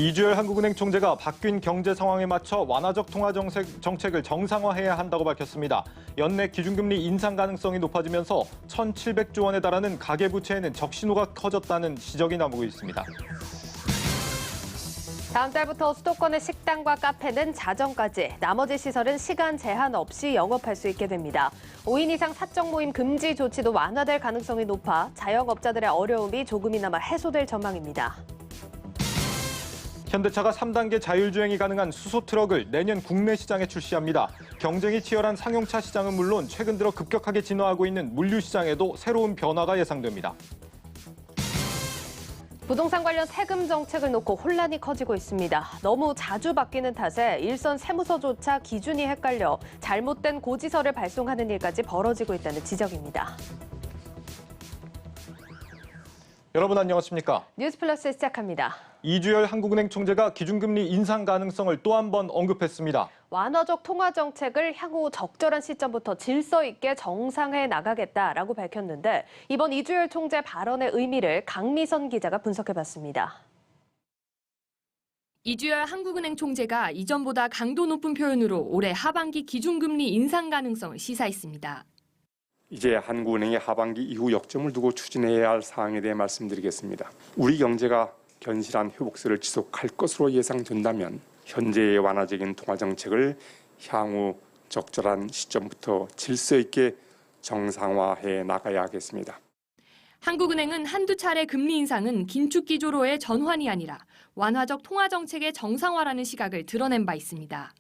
이주열 한국은행 총재가 바뀐 경제 상황에 맞춰 완화적 통화 정책을 정상화해야 한다고 밝혔습니다. 연내 기준금리 인상 가능성이 높아지면서 1,700조 원에 달하는 가계부채에는 적신호가 커졌다는 지적이 나오고 있습니다. 다음 달부터 수도권의 식당과 카페는 자정까지, 나머지 시설은 시간 제한 없이 영업할 수 있게 됩니다. 5인 이상 사적 모임 금지 조치도 완화될 가능성이 높아 자영업자들의 어려움이 조금이나마 해소될 전망입니다. 현대차가 3단계 자율주행이 가능한 수소트럭을 내년 국내 시장에 출시합니다. 경쟁이 치열한 상용차 시장은 물론 최근 들어 급격하게 진화하고 있는 물류 시장에도 새로운 변화가 예상됩니다. 부동산 관련 세금 정책을 놓고 혼란이 커지고 있습니다. 너무 자주 바뀌는 탓에 일선 세무서조차 기준이 헷갈려 잘못된 고지서를 발송하는 일까지 벌어지고 있다는 지적입니다. 여러분 안녕하십니까? 뉴스플러스 시작합니다. 이주열 한국은행 총재가 기준금리 인상 가능성을 또 한 번 언급했습니다. 완화적 통화 정책을 향후 적절한 시점부터 질서 있게 정상화해 나가겠다라고 밝혔는데 이번 이주열 총재 발언의 의미를 강미선 기자가 분석해봤습니다. 이주열 한국은행 총재가 이전보다 강도 높은 표현으로 올해 하반기 기준금리 인상 가능성을 시사했습니다. 이제 한국은행이 하반기 이후 역점을 두고 추진해야 할 사항에 대해 말씀드리겠습니다. 우리 경제가 견실한 회복세를 지속할 것으로 예상된다면 현재의 완화적인 통화 정책을 향후 적절한 시점부터 질서 있게 정상화해 나가야 하겠습니다. 한국은행은 한두 차례 금리 인상은 긴축 기조로의 전환이 아니라 완화적 통화 정책의 정상화라는 시각을 드러낸 바 있습니다.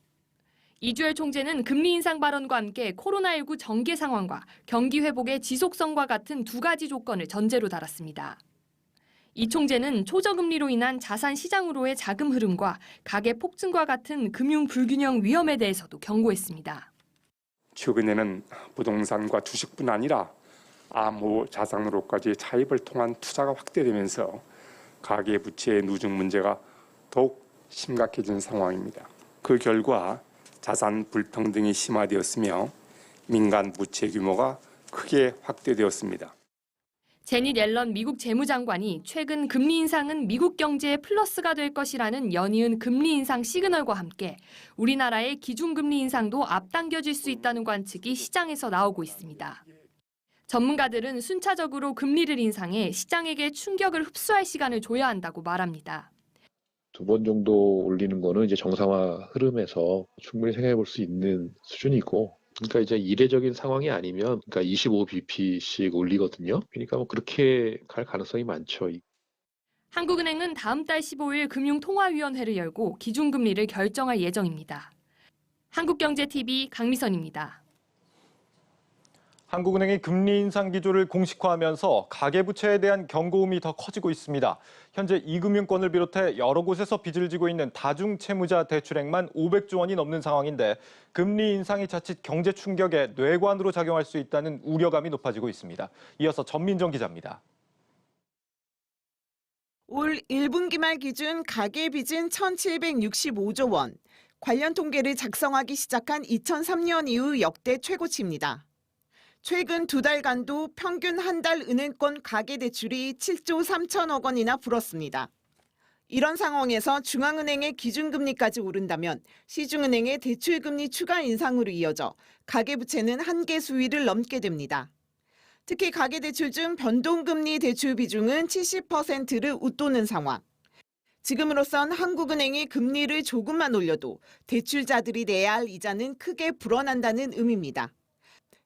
이주열 총재는 금리 인상 발언과 함께 코로나19 전개 상황과 경기 회복의 지속성과 같은 두 가지 조건을 전제로 달았습니다. 이 총재는 초저금리로 인한 자산 시장으로의 자금 흐름과 가계 폭증과 같은 금융 불균형 위험에 대해서도 경고했습니다. 최근에는 부동산과 주식뿐 아니라 암호 자산으로까지 차입을 통한 투자가 확대되면서 가계 부채의 누적 문제가 더욱 심각해진 상황입니다. 그 결과 자산 불평등이 심화되었으며 민간 부채 규모가 크게 확대되었습니다. 제닛 옐런 미국 재무장관이 최근 금리 인상은 미국 경제에 플러스가 될 것이라는 연이은 금리 인상 시그널과 함께 우리나라의 기준금리 인상도 앞당겨질 수 있다는 관측이 시장에서 나오고 있습니다. 전문가들은 순차적으로 금리를 인상해 시장에게 충격을 흡수할 시간을 줘야 한다고 말합니다. 2번 정도 올리는 거는 이제 정상화 흐름에서 충분히 생각해 볼 수 있는 수준이고, 그러니까 이제 이례적인 상황이 아니면, 그러니까 25bp씩 올리거든요. 그러니까 뭐 그렇게 갈 가능성이 많죠. 한국은행은 다음 달 15일 금융통화위원회를 열고 기준금리를 결정할 예정입니다. 한국경제TV 강미선입니다. 한국은행이 금리 인상 기조를 공식화하면서 가계부채에 대한 경고음이 더 커지고 있습니다. 현재 이금융권을 비롯해 여러 곳에서 빚을 지고 있는 다중채무자 대출액만 500조 원이 넘는 상황인데 금리 인상이 자칫 경제 충격에 뇌관으로 작용할 수 있다는 우려감이 높아지고 있습니다. 이어서 전민정 기자입니다. 올 1분기 말 기준 가계빚은 1,765조 원. 관련 통계를 작성하기 시작한 2003년 이후 역대 최고치입니다. 최근 2달간도 평균 한 달 은행권 가계대출이 7조 3천억 원이나 불었습니다. 이런 상황에서 중앙은행의 기준금리까지 오른다면 시중은행의 대출금리 추가 인상으로 이어져 가계부채는 한계 수위를 넘게 됩니다. 특히 가계대출 중 변동금리 대출 비중은 70%를 웃도는 상황. 지금으로선 한국은행이 금리를 조금만 올려도 대출자들이 내야 할 이자는 크게 불어난다는 의미입니다.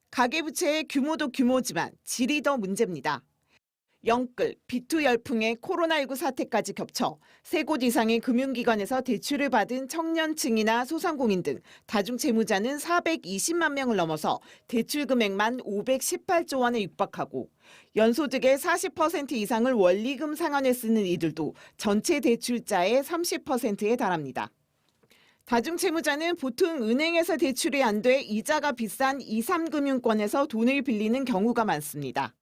가계부채의 규모도 규모지만 질이 더 문제입니다. 영끌, 비투 열풍의 코로나19 사태까지 겹쳐 3곳 이상의 금융기관에서 대출을 받은 청년층이나 소상공인 등 다중채무자는 420만 명을 넘어서 대출 금액만 518조 원에 육박하고 연소득의 40% 이상을 원리금 상환에 쓰는 이들도 전체 대출자의 30%에 달합니다. 다중채무자는 보통 은행에서 대출이 안 돼 이자가 비싼 2, 3금융권에서 돈을 빌리는 경우가 많습니다.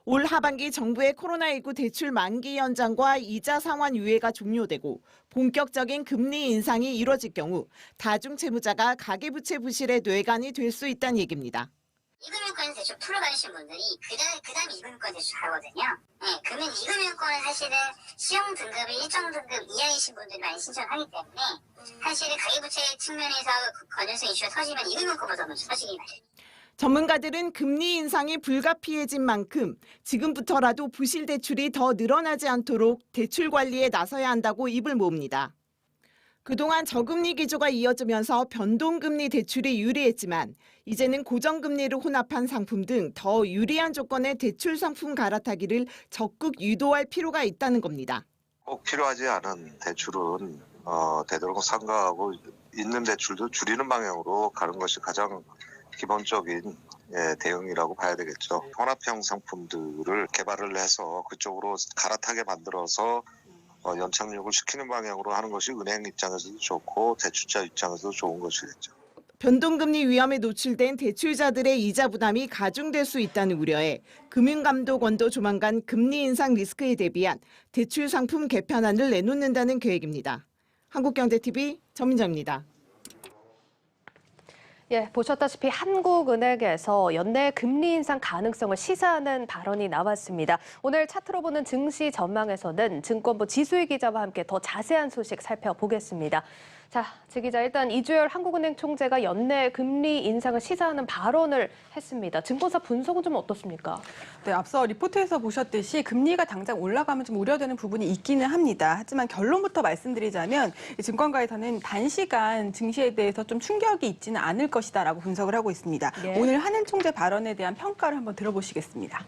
올 하반기 정부의 코로나19 대출 만기 연장과 이자 상환 유예가 종료되고 본격적인 금리 인상이 이뤄질 경우 다중채무자가 가계부채 부실의 뇌관이 될 수 있다는 얘기입니다. 이금융권 대출 풀어가신 분들이 그다음에 이금융권 대출 하거든요. 네, 그러면 이금융권은 사실은 시형 등급이 일정 등급 이하이신 분들이 많이 신청하기 때문에 사실은 가계부채 측면에서 건전성 이슈가 터지면 이금융권보다 먼저 터지기 마련입니다. 전문가들은 금리 인상이 불가피해진 만큼 지금부터라도 부실 대출이 더 늘어나지 않도록 대출 관리에 나서야 한다고 입을 모읍니다. 그동안 저금리 기조가 이어지면서 변동금리 대출이 유리했지만 이제는 고정금리를 혼합한 상품 등 더 유리한 조건의 대출 상품 갈아타기를 적극 유도할 필요가 있다는 겁니다. 꼭 필요하지 않은 대출은 되도록 삼가하고 있는 대출도 줄이는 방향으로 가는 것이 가장 기본적인 대응이라고 봐야 되겠죠. 혼합형 상품들을 개발을 해서 그쪽으로 갈아타게 만들어서 연착륙을 시키는 방향으로 하는 것이 은행 입장에서도 좋고 대출자 입장에서도 좋은 것이겠죠. 변동금리 위험에 노출된 대출자들의 이자 부담이 가중될 수 있다는 우려에 금융감독원도 조만간 금리 인상 리스크에 대비한 대출 상품 개편안을 내놓는다는 계획입니다. 한국경제TV 전민정입니다. 예, 보셨다시피 한국은행에서 연내 금리 인상 가능성을 시사하는 발언이 나왔습니다. 오늘 차트로 보는 증시 전망에서는 증권부 지수희 기자와 함께 더 자세한 소식 살펴보겠습니다. 자, 지 기자, 일단 이주열 한국은행 총재가 연내 금리 인상을 시사하는 발언을 했습니다. 증권사 분석은 좀 어떻습니까? 네, 앞서 리포트에서 보셨듯이 금리가 당장 올라가면 좀 우려되는 부분이 있기는 합니다. 하지만 결론부터 말씀드리자면 증권가에서는 단시간 증시에 대해서 좀 충격이 있지는 않을 것이다라고 분석을 하고 있습니다. 네. 오늘 한은 총재 발언에 대한 평가를 한번 들어보시겠습니다.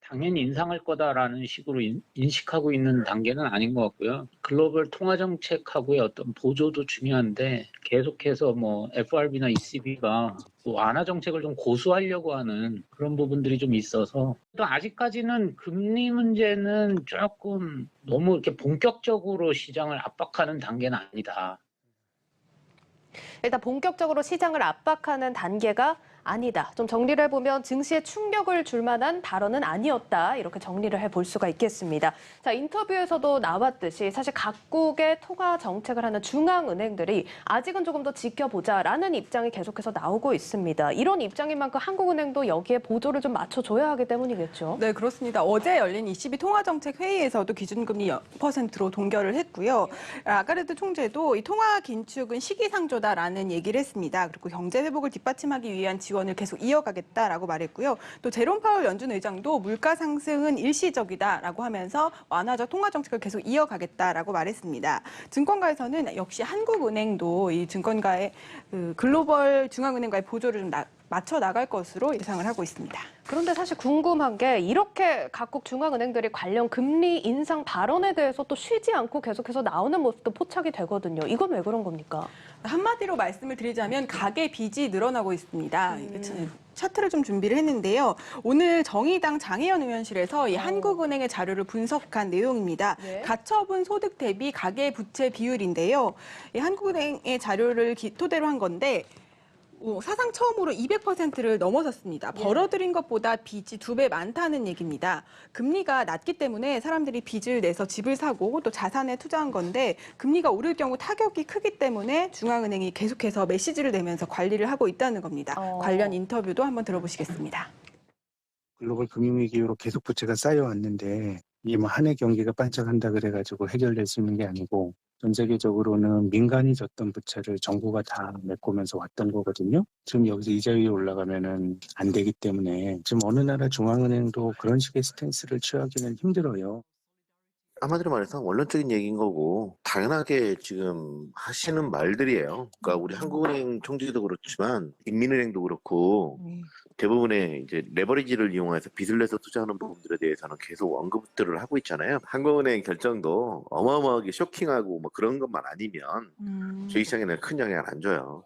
당연히 인상할 거다라는 식으로 인식하고 있는 단계는 아닌 것 같고요. 글로벌 통화 정책하고의 어떤 보조도 중요한데 계속해서 FRB나 ECB가 완화 정책을 좀 고수하려고 하는 그런 부분들이 좀 있어서 또 아직까지는 금리 문제는 조금 너무 이렇게 본격적으로 시장을 압박하는 단계는 아니다. 일단 본격적으로 시장을 압박하는 단계가 아니다. 좀 정리를 해보면 증시에 충격을 줄 만한 발언은 아니었다. 이렇게 정리를 해볼 수가 있겠습니다. 자, 인터뷰에서도 나왔듯이 사실 각국의 통화 정책을 하는 중앙은행들이 아직은 조금 더 지켜보자라는 입장이 계속해서 나오고 있습니다. 이런 입장인 만큼 한국은행도 여기에 보조를 좀 맞춰줘야 하기 때문이겠죠. 네, 그렇습니다. 어제 열린 ECB 통화정책 회의에서도 기준금리 0%로 동결을 했고요. 라가르드 총재도 이 통화 긴축은 시기상조다라는 얘기를 했습니다. 그리고 경제 회복을 뒷받침하기 위한 지원을 계속 이어가겠다라고 말했고요. 또 제롬 파월 연준 의장도 물가 상승은 일시적이다라고 하면서 완화적 통화 정책을 계속 이어가겠다라고 말했습니다. 증권가에서는 역시 한국은행도 이 증권가의 글로벌 중앙은행과의 보조를 좀 맞춰 나갈 것으로 예상을 하고 있습니다. 그런데 사실 궁금한 게 이렇게 각국 중앙은행들이 관련 금리 인상 발언에 대해서 또 쉬지 않고 계속해서 나오는 모습도 포착이 되거든요. 이건 왜 그런 겁니까? 한마디로 말씀을 드리자면 가계 빚이 늘어나고 있습니다. 차트를 좀 준비를 했는데요. 오늘 정의당 장혜연 의원실에서 이 한국은행의 자료를 분석한 내용입니다. 네. 가처분 소득 대비 가계 부채 비율인데요. 이 한국은행의 자료를 토대로 한 건데 사상 처음으로 200%를 넘어섰습니다. 벌어들인 것보다 빚이 2배 많다는 얘기입니다. 금리가 낮기 때문에 사람들이 빚을 내서 집을 사고 또 자산에 투자한 건데 금리가 오를 경우 타격이 크기 때문에 중앙은행이 계속해서 메시지를 내면서 관리를 하고 있다는 겁니다. 관련 인터뷰도 한번 들어보시겠습니다. 글로벌 금융위기 이후로 계속 부채가 쌓여왔는데 이게 한 해 경기가 반짝한다 그래가지고 해결될 수 있는 게 아니고 전 세계적으로는 민간이 졌던 부채를 정부가 다 메꾸면서 왔던 거거든요. 지금 여기서 이자율이 올라가면은 안 되기 때문에 지금 어느 나라 중앙은행도 그런 식의 스탠스를 취하기는 힘들어요. 한마디로 말해서 원론적인 얘기인 거고 당연하게 지금 하시는 말들이에요. 그러니까 우리 한국은행 총재도 그렇지만 인민은행도 그렇고 대부분의 이제 레버리지를 이용해서 빚을 내서 투자하는 부분들에 대해서는 계속 언급들을 하고 있잖아요. 한국은행 결정도 어마어마하게 쇼킹하고 그런 것만 아니면 저희 시장에는 큰 영향을 안 줘요.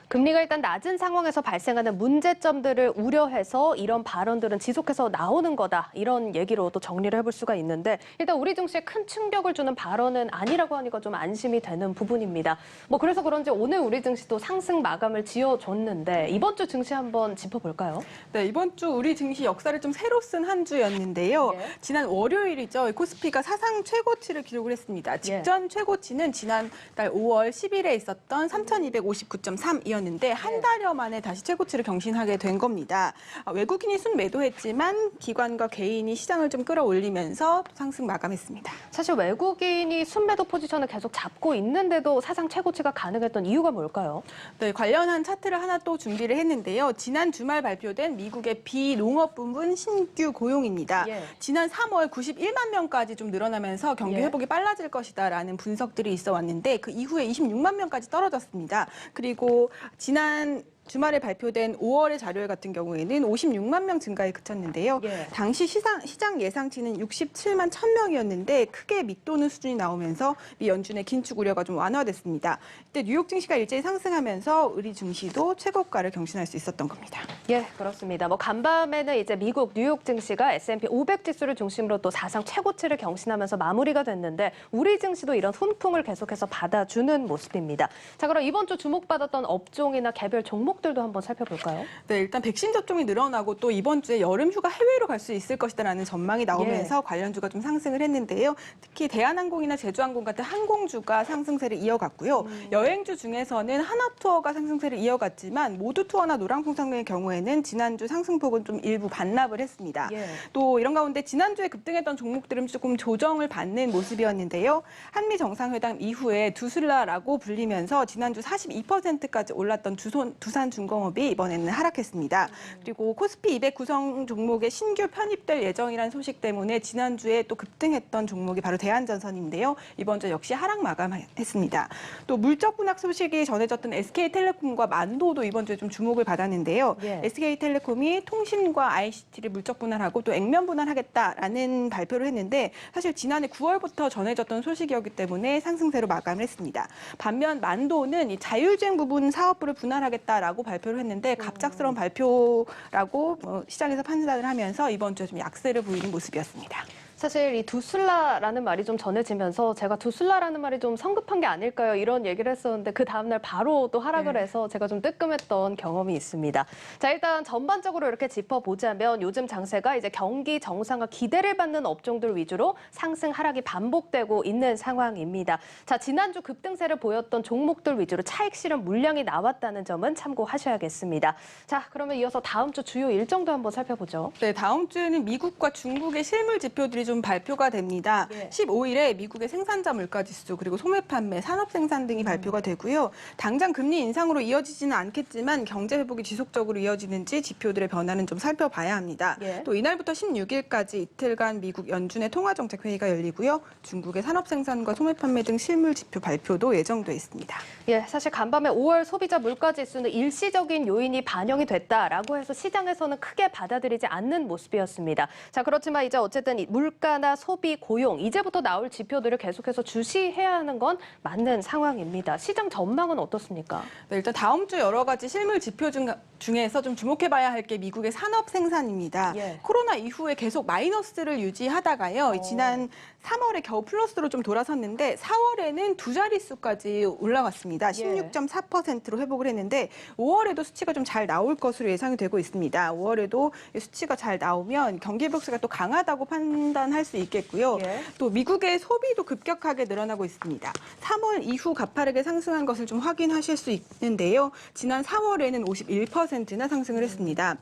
금리가 일단 낮은 상황에서 발생하는 문제점들을 우려해서 이런 발언들은 지속해서 나오는 거다. 이런 얘기로 또 정리를 해볼 수가 있는데 일단 우리 증시에 큰 충격을 주는 발언은 아니라고 하니까 좀 안심이 되는 부분입니다. 그래서 그런지 오늘 우리 증시도 상승 마감을 지어줬는데 이번 주 증시 한번 짚어볼까요? 네, 이번 주 우리 증시 역사를 좀 새로 쓴 한 주였는데요. 예. 지난 월요일이죠. 코스피가 사상 최고치를 기록을 했습니다. 직전 최고치는 지난달 5월 10일에 있었던 3,259.3이었는데요. 전이었는데 한 달여 만에 다시 최고치를 경신하게 된 겁니다. 외국인이 순매도했지만 기관과 개인이 시장을 좀 끌어올리면서 상승 마감했습니다. 사실 외국인이 순매도 포지션을 계속 잡고 있는데도 사상 최고치가 가능했던 이유가 뭘까요? 네, 관련한 차트를 하나 또 준비를 했는데요. 지난 주말 발표된 미국의 비농업 부문 신규 고용입니다. 예. 지난 3월 91만 명까지 좀 늘어나면서 경기 회복이 빨라질 것이다라는 분석들이 있어 왔는데 그 이후에 26만 명까지 떨어졌습니다. 그리고 지난 주말에 발표된 5월의 자료 같은 경우에는 56만 명 증가에 그쳤는데요. 예. 당시 시장 예상치는 67만 1,000명이었는데 크게 밑도는 수준이 나오면서 미 연준의 긴축 우려가 좀 완화됐습니다. 이때 뉴욕 증시가 일제히 상승하면서 우리 증시도 최고가를 경신할 수 있었던 겁니다. 예, 그렇습니다. 간밤에는 이제 미국 뉴욕 증시가 S&P 500 지수를 중심으로 또 사상 최고치를 경신하면서 마무리가 됐는데 우리 증시도 이런 훈풍을 계속해서 받아주는 모습입니다. 자, 그럼 이번 주 주목받았던 업종이나 개별 종목들도 한번 살펴볼까요? 네, 일단 백신 접종이 늘어나고 또 이번 주에 여름 휴가 해외로 갈 수 있을 것이다라는 전망이 나오면서 관련주가 좀 상승을 했는데요. 특히 대한항공이나 제주항공 같은 항공주가 상승세를 이어갔고요. 여행주 중에서는 하나투어가 상승세를 이어갔지만 모두투어나 노랑풍상의 경우에는 지난주 상승폭은 좀 일부 반납을 했습니다. 또 이런 가운데 지난주에 급등했던 종목들은 조금 조정을 받는 모습이었는데요. 한미 정상회담 이후에 두슬라라고 불리면서 지난주 42%까지 올랐던 두산중공업이 이번에는 하락했습니다. 그리고 코스피 200 구성 종목에 신규 편입될 예정이라는 소식 때문에 지난주에 또 급등했던 종목이 바로 대한전선인데요. 이번 주 역시 하락 마감했습니다. 또 물적 분할 소식이 전해졌던 SK텔레콤과 만도도 이번 주에 좀 주목을 받았는데요. SK텔레콤이 통신과 ICT를 물적 분할하고 또 액면 분할하겠다라는 발표를 했는데 사실 지난해 9월부터 전해졌던 소식이었기 때문에 상승세로 마감을 했습니다. 반면 만도는 이 자율주행 부분 사업부를 분할하겠다라고 발표를 했는데 갑작스러운 발표라고 시장에서 판단을 하면서 이번 주에 좀 약세를 보이는 모습이었습니다. 사실 이 두슬라라는 말이 좀 전해지면서 제가 두슬라라는 말이 좀 성급한 게 아닐까요? 이런 얘기를 했었는데 그 다음날 바로 또 하락을 해서 제가 좀 뜨끔했던 경험이 있습니다. 자, 일단 전반적으로 이렇게 짚어보자면 요즘 장세가 이제 경기 정상화 기대를 받는 업종들 위주로 상승 하락이 반복되고 있는 상황입니다. 자, 지난주 급등세를 보였던 종목들 위주로 차익 실현 물량이 나왔다는 점은 참고하셔야겠습니다. 자, 그러면 이어서 다음 주 주요 일정도 한번 살펴보죠. 네, 다음 주에는 미국과 중국의 실물 지표들이 좀 발표가 됩니다. 15일에 미국의 생산자 물가지수 그리고 소매 판매, 산업 생산 등이 발표가 되고요. 당장 금리 인상으로 이어지지는 않겠지만 경제 회복이 지속적으로 이어지는지 지표들의 변화는 좀 살펴봐야 합니다. 또 이날부터 16일까지 이틀간 미국 연준의 통화정책 회의가 열리고요. 중국의 산업 생산과 소매 판매 등 실물 지표 발표도 예정돼 있습니다. 예, 사실 간밤에 5월 소비자 물가지수는 일시적인 요인이 반영이 됐다라고 해서 시장에서는 크게 받아들이지 않는 모습이었습니다. 자, 그렇지만 이제 어쨌든 물가나 소비, 고용 이제부터 나올 지표들을 계속해서 주시해야 하는 건 맞는 상황입니다. 시장 전망은 어떻습니까? 네, 일단 다음 주 여러 가지 실물 지표 중에서 좀 주목해봐야 할 게 미국의 산업 생산입니다. 코로나 이후에 계속 마이너스를 유지하다가요. 지난 3월에 겨우 플러스로 좀 돌아섰는데 4월에는 두 자릿수까지 올라갔습니다. 16.4%로 회복을 했는데 5월에도 수치가 좀 잘 나올 것으로 예상이 되고 있습니다. 5월에도 수치가 잘 나오면 경기 회복세가 또 강하다고 판단할 수 있겠고요. 또 미국의 소비도 급격하게 늘어나고 있습니다. 3월 이후 가파르게 상승한 것을 좀 확인하실 수 있는데요. 지난 4월에는 51%나 상승을 했습니다.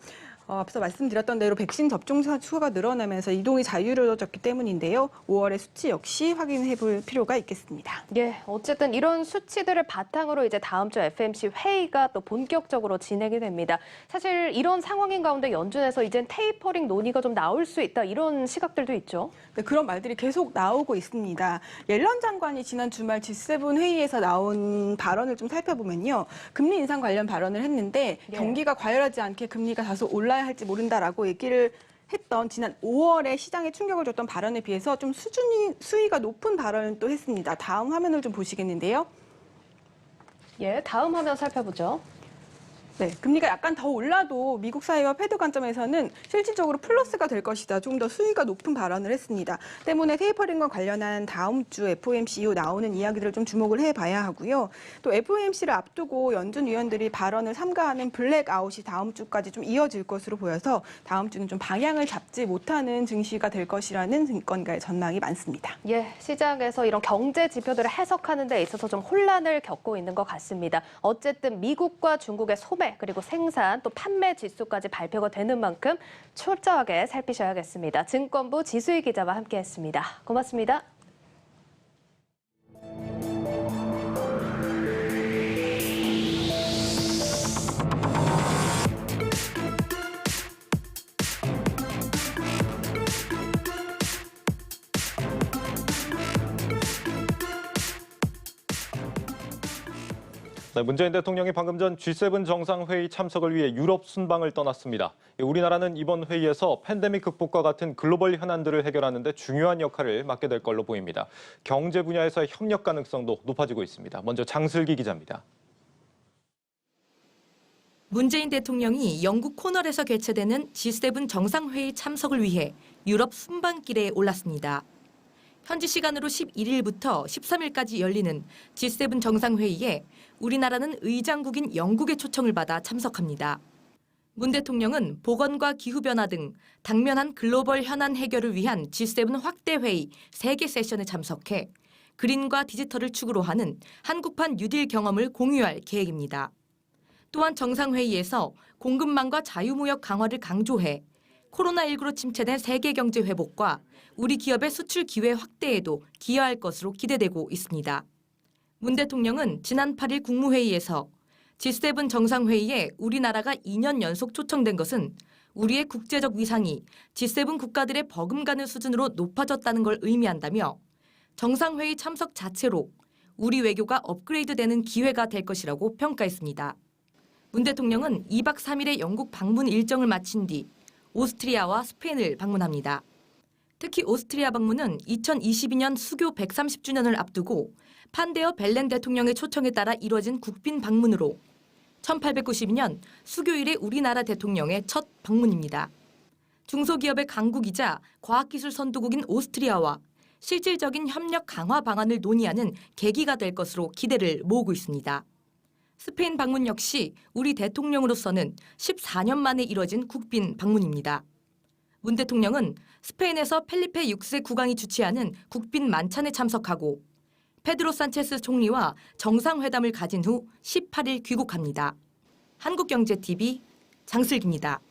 앞서 말씀드렸던 대로 백신 접종 수가 늘어나면서 이동이 자유로워졌기 때문인데요. 5월의 수치 역시 확인해 볼 필요가 있겠습니다. 예, 어쨌든 이런 수치들을 바탕으로 이제 다음 주 FMC 회의가 또 본격적으로 진행이 됩니다. 사실 이런 상황인 가운데 연준에서 이젠 테이퍼링 논의가 좀 나올 수 있다 이런 시각들도 있죠. 네, 그런 말들이 계속 나오고 있습니다. 옐런 장관이 지난 주말 G7 회의에서 나온 발언을 좀 살펴보면요. 금리 인상 관련 발언을 했는데 경기가 과열하지 않게 금리가 다소 올라야 할지 모른다라고 얘기를 했던 지난 5월에 시장에 충격을 줬던 발언에 비해서 좀 수위가 높은 발언을 또 했습니다. 다음 화면을 좀 보시겠는데요. 예, 다음 화면 살펴보죠. 네, 금리가 약간 더 올라도 미국 사회와 패드 관점에서는 실질적으로 플러스가 될 것이다. 좀 더 수위가 높은 발언을 했습니다. 때문에 테이퍼링과 관련한 다음 주 FOMC 이후 나오는 이야기들을 좀 주목을 해봐야 하고요. 또 FOMC를 앞두고 연준 위원들이 발언을 삼가하는 블랙아웃이 다음 주까지 좀 이어질 것으로 보여서 다음 주는 좀 방향을 잡지 못하는 증시가 될 것이라는 증권가의 전망이 많습니다. 예, 시장에서 이런 경제 지표들을 해석하는 데 있어서 좀 혼란을 겪고 있는 것 같습니다. 어쨌든 미국과 중국의 소매 그리고 생산 또 판매 지수까지 발표가 되는 만큼 철저하게 살피셔야겠습니다. 증권부 지수희 기자와 함께했습니다. 고맙습니다. 네, 문재인 대통령이 방금 전 G7 정상회의 참석을 위해 유럽 순방을 떠났습니다. 우리나라는 이번 회의에서 팬데믹 극복과 같은 글로벌 현안들을 해결하는 데 중요한 역할을 맡게 될 걸로 보입니다. 경제 분야에서의 협력 가능성도 높아지고 있습니다. 먼저 장슬기 기자입니다. 문재인 대통령이 영국 코널에서 개최되는 G7 정상회의 참석을 위해 유럽 순방길에 올랐습니다. 현지 시간으로 11일부터 13일까지 열리는 G7 정상회의에 우리나라는 의장국인 영국의 초청을 받아 참석합니다. 문 대통령은 보건과 기후변화 등 당면한 글로벌 현안 해결을 위한 G7 확대 회의 3개 세션에 참석해 그린과 디지털을 축으로 하는 한국판 뉴딜 경험을 공유할 계획입니다. 또한 정상회의에서 공급망과 자유무역 강화를 강조해 코로나19로 침체된 세계 경제 회복과 우리 기업의 수출 기회 확대에도 기여할 것으로 기대되고 있습니다. 문 대통령은 지난 8일 국무회의에서 G7 정상회의에 우리나라가 2년 연속 초청된 것은 우리의 국제적 위상이 G7 국가들의 버금가는 수준으로 높아졌다는 걸 의미한다며 정상회의 참석 자체로 우리 외교가 업그레이드되는 기회가 될 것이라고 평가했습니다. 문 대통령은 2박 3일의 영국 방문 일정을 마친 뒤 오스트리아와 스페인을 방문합니다. 특히 오스트리아 방문은 2022년 수교 130주년을 앞두고 판데어 벨렌 대통령의 초청에 따라 이뤄진 국빈 방문으로 1892년 수교 이래 우리나라 대통령의 첫 방문입니다. 중소기업의 강국이자 과학기술 선도국인 오스트리아와 실질적인 협력 강화 방안을 논의하는 계기가 될 것으로 기대를 모으고 있습니다. 스페인 방문 역시 우리 대통령으로서는 14년 만에 이뤄진 국빈 방문입니다. 문 대통령은 스페인에서 펠리페 6세 국왕이 주최하는 국빈 만찬에 참석하고 페드로 산체스 총리와 정상회담을 가진 후 18일 귀국합니다. 한국경제TV 장슬기입니다.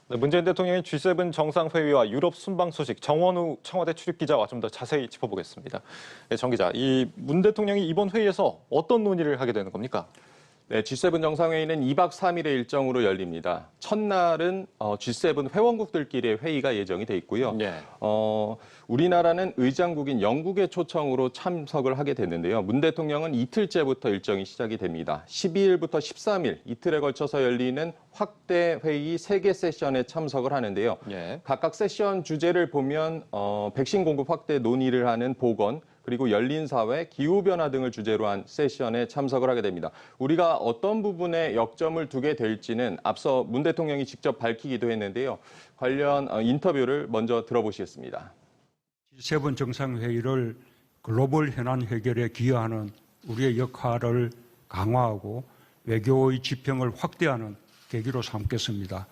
네, 문재인 대통령의 G7 정상회의와 유럽 순방 소식 정원우 청와대 출입기자와 좀 더 자세히 짚어보겠습니다. 네, 정 기자, 이 문 대통령이 이번 회의에서 어떤 논의를 하게 되는 겁니까? 네, G7 정상회의는 2박 3일의 일정으로 열립니다. 첫날은 G7 회원국들끼리의 회의가 예정이 돼 있고요. 네. 우리나라는 의장국인 영국의 초청으로 참석을 하게 됐는데요. 문 대통령은 이틀째부터 일정이 시작이 됩니다. 12일부터 13일 이틀에 걸쳐서 열리는 확대 회의 3개 세션에 참석을 하는데요. 네. 각각 세션 주제를 보면 백신 공급 확대 논의를 하는 보건, 그리고 열린 사회, 기후변화 등을 주제로 한 세션에 참석을 하게 됩니다. 우리가 어떤 부분에 역점을 두게 될지는 앞서 문 대통령이 직접 밝히기도 했는데요. 관련 인터뷰를 먼저 들어보시겠습니다. G7 정상회의를 글로벌 현안 해결에 기여하는 우리의 역할을 강화하고 외교의 지평을 확대하는 계기로 삼겠습니다.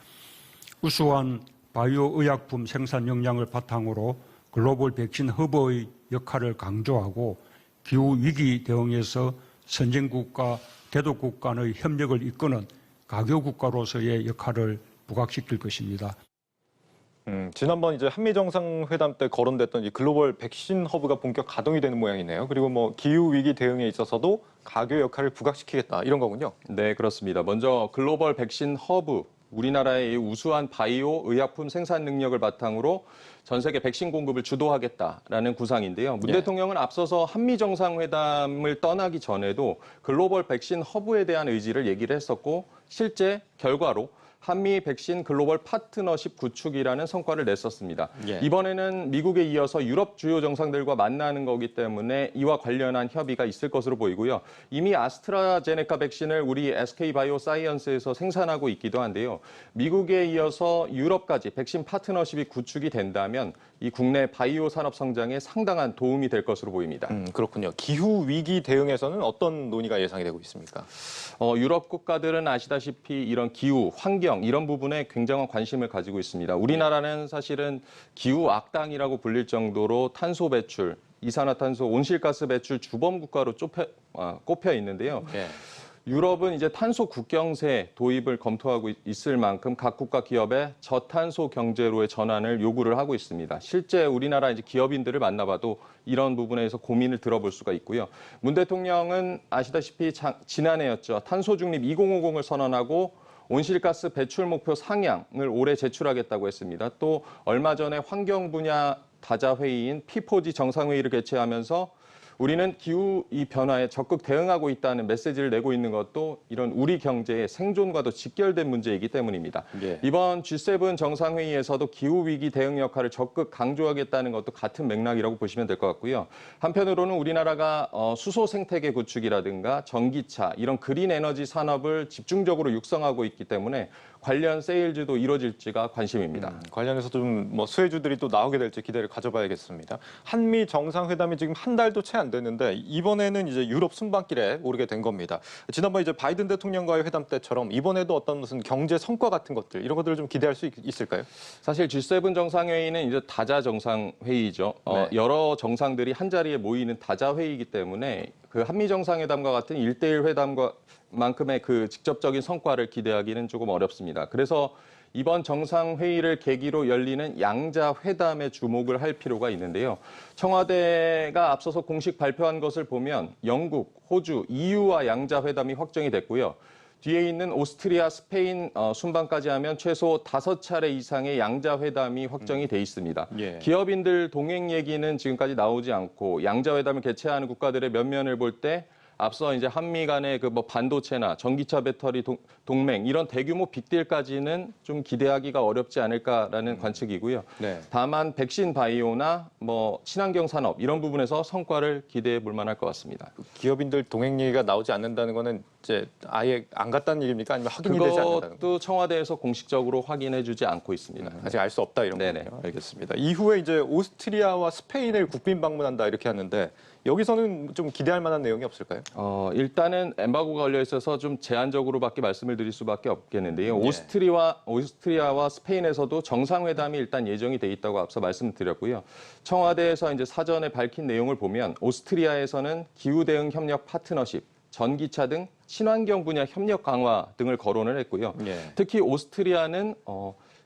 우수한 바이오 의약품 생산 역량을 바탕으로 글로벌 백신 허브의 역할을 강조하고 기후 위기 대응에서 선진국과 개도국 간의 협력을 이끄는 가교 국가로서의 역할을 부각시킬 것입니다. 지난번 이제 한미 정상회담 때 거론됐던 이 글로벌 백신 허브가 본격 가동이 되는 모양이네요. 그리고 뭐 기후 위기 대응에 있어서도 가교 역할을 부각시키겠다 이런 거군요. 네, 그렇습니다. 먼저 글로벌 백신 허브, 우리나라의 우수한 바이오 의약품 생산 능력을 바탕으로 전 세계 백신 공급을 주도하겠다라는 구상인데요. 문 대통령은 앞서서 한미 정상회담을 떠나기 전에도 글로벌 백신 허브에 대한 의지를 얘기를 했었고 실제 결과로 한미 백신 글로벌 파트너십 구축이라는 성과를 냈었습니다. 예. 이번에는 미국에 이어서 유럽 주요 정상들과 만나는 거기 때문에 이와 관련한 협의가 있을 것으로 보이고요. 이미 아스트라제네카 백신을 우리 SK바이오사이언스에서 생산하고 있기도 한데요. 미국에 이어서 유럽까지 백신 파트너십이 구축이 된다면 이 국내 바이오 산업 성장에 상당한 도움이 될 것으로 보입니다. 그렇군요. 기후 위기 대응에서는 어떤 논의가 예상이 되고 있습니까? 유럽 국가들은 아시다시피 이런 기후, 환경 이런 부분에 굉장한 관심을 가지고 있습니다. 우리나라는 사실은 기후 악당이라고 불릴 정도로 탄소 배출, 이산화탄소, 온실가스 배출 주범 국가로 꼽혀 있는데요. 예. 유럽은 이제 탄소 국경세 도입을 검토하고 있을 만큼 각 국가 기업의 저탄소 경제로의 전환을 요구를 하고 있습니다. 실제 우리나라 이제 기업인들을 만나봐도 이런 부분에서 고민을 들어볼 수가 있고요. 문 대통령은 아시다시피 지난해였죠. 탄소 중립 2050을 선언하고 온실가스 배출 목표 상향을 올해 제출하겠다고 했습니다. 또 얼마 전에 환경 분야 다자 회의인 P4G 정상회의를 개최하면서 우리는 기후 이 변화에 적극 대응하고 있다는 메시지를 내고 있는 것도 이런 우리 경제의 생존과도 직결된 문제이기 때문입니다. 예. 이번 G7 정상회의에서도 기후 위기 대응 역할을 적극 강조하겠다는 것도 같은 맥락이라고 보시면 될 것 같고요. 한편으로는 우리나라가 수소 생태계 구축이라든가 전기차 이런 그린 에너지 산업을 집중적으로 육성하고 있기 때문에 관련 세일즈도 이루어질지가 관심입니다. 관련해서 좀 수혜주들이 또 나오게 될지 기대를 가져봐야겠습니다. 한미 정상회담이 지금 한 달도 채 안 됐는데 이번에는 이제 유럽 순방길에 오르게 된 겁니다. 지난번 이제 바이든 대통령과의 회담 때처럼 이번에도 어떤 무슨 경제 성과 같은 것들 이런 것들을 좀 기대할 수 있을까요? 사실 G7 정상회의는 이제 다자 정상회의죠. 네. 여러 정상들이 한 자리에 모이는 다자 회의이기 때문에 그 한미 정상회담과 같은 1대1 회담과 만큼의 그 직접적인 성과를 기대하기는 조금 어렵습니다. 그래서 이번 정상회의를 계기로 열리는 양자회담에 주목을 할 필요가 있는데요. 청와대가 앞서서 공식 발표한 것을 보면 영국, 호주, EU와 양자회담이 확정이 됐고요. 뒤에 있는 오스트리아, 스페인 순방까지 하면 최소 5차례 이상의 양자회담이 확정이 돼 있습니다. 예. 기업인들 동행 얘기는 지금까지 나오지 않고 양자회담을 개최하는 국가들의 면면을 볼 때 앞서 이제 한미 간의 그 반도체나 전기차 배터리 동맹 이런 대규모 빅딜까지는 좀 기대하기가 어렵지 않을까라는 관측이고요. 네. 다만 백신 바이오나 친환경 산업 이런 부분에서 성과를 기대해 볼 만할 것 같습니다. 기업인들 동행 얘기가 나오지 않는다는 거는 이제 아예 안 갔다는 얘기입니까? 아니면 확인이 되지 않는다는 그것도 청와대에서 공식적으로 확인해주지 않고 있습니다. 아직 알 수 없다 이런 네네. 거군요. 알겠습니다. 이후에 이제 오스트리아와 스페인을 국빈 방문한다 이렇게 하는데 여기서는 좀 기대할 만한 내용이 없을까요? 일단은 엠바고가 걸려 있어서 좀 제한적으로밖에 말씀을 드릴 수밖에 없겠는데요. 예. 오스트리아와 스페인에서도 정상회담이 일단 예정이 돼 있다고 앞서 말씀드렸고요. 청와대에서 이제 사전에 밝힌 내용을 보면 오스트리아에서는 기후 대응 협력 파트너십, 전기차 등 친환경 분야 협력 강화 등을 거론을 했고요. 예. 특히 오스트리아는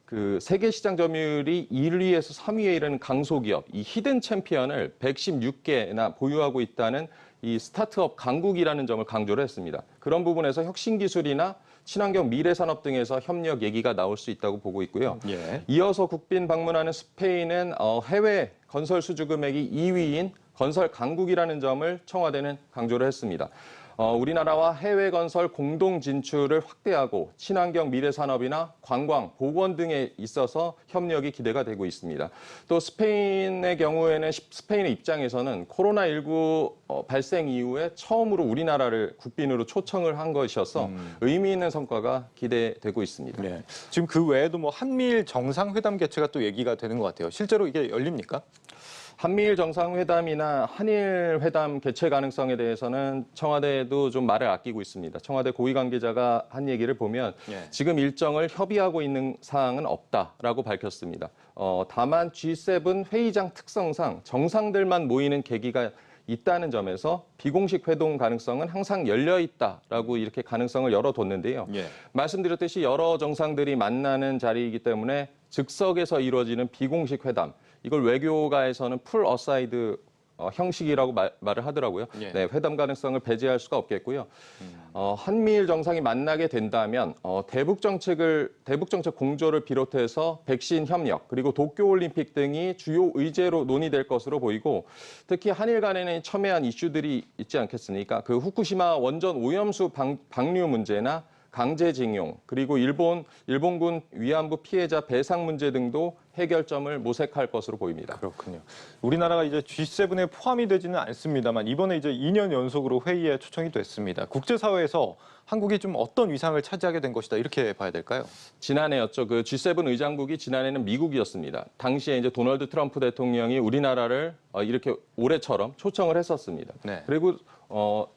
그 세계 시장 점유율이 1위에서 3위에 이르는 강소기업, 이 히든 챔피언을 116개나 보유하고 있다는 이 스타트업 강국이라는 점을 강조를 했습니다. 그런 부분에서 혁신 기술이나 친환경 미래 산업 등에서 협력 얘기가 나올 수 있다고 보고 있고요. 예. 이어서 국빈 방문하는 스페인은 해외 건설 수주 금액이 2위인 건설 강국이라는 점을 청와대는 강조를 했습니다. 우리나라와 해외 건설 공동 진출을 확대하고 친환경 미래 산업이나 관광, 보건 등에 있어서 협력이 기대가 되고 있습니다. 또 스페인의 경우에는 스페인의 입장에서는 코로나19 발생 이후에 처음으로 우리나라를 국빈으로 초청을 한 것이어서 의미 있는 성과가 기대되고 있습니다. 네. 지금 그 외에도 한미일 정상회담 개최가 또 얘기가 되는 것 같아요. 실제로 이게 열립니까? 한미일 정상회담이나 한일 회담 개최 가능성에 대해서는 청와대도 좀 말을 아끼고 있습니다. 청와대 고위 관계자가 한 얘기를 보면 예. 지금 일정을 협의하고 있는 사항은 없다라고 밝혔습니다. 다만 G7 회의장 특성상 정상들만 모이는 계기가 있다는 점에서 비공식 회동 가능성은 항상 열려 있다라고 이렇게 가능성을 열어뒀는데요. 예. 말씀드렸듯이 여러 정상들이 만나는 자리이기 때문에 즉석에서 이루어지는 비공식 회담, 이걸 외교가에서는 풀 어사이드 형식이라고 말을 하더라고요. 예. 네, 회담 가능성을 배제할 수가 없겠고요. 한미일 정상이 만나게 된다면 대북 정책 공조를 비롯해서 백신 협력 그리고 도쿄올림픽 등이 주요 의제로 논의될 것으로 보이고 특히 한일 간에는 첨예한 이슈들이 있지 않겠습니까? 그 후쿠시마 원전 오염수 방류 문제나 강제징용, 그리고 일본군 위안부 피해자 배상 문제 등도 해결점을 모색할 것으로 보입니다. 그렇군요. 우리나라가 이제 G7에 포함이 되지는 않습니다만 이번에 이제 2년 연속으로 회의에 초청이 됐습니다. 국제사회에서 한국이 좀 어떤 위상을 차지하게 된 것이다 이렇게 봐야 될까요? 지난해였죠. 그 G7 의장국이 지난해는 미국이었습니다. 당시에 이제 도널드 트럼프 대통령이 우리나라를 이렇게 올해처럼 초청을 했었습니다. 네. 그리고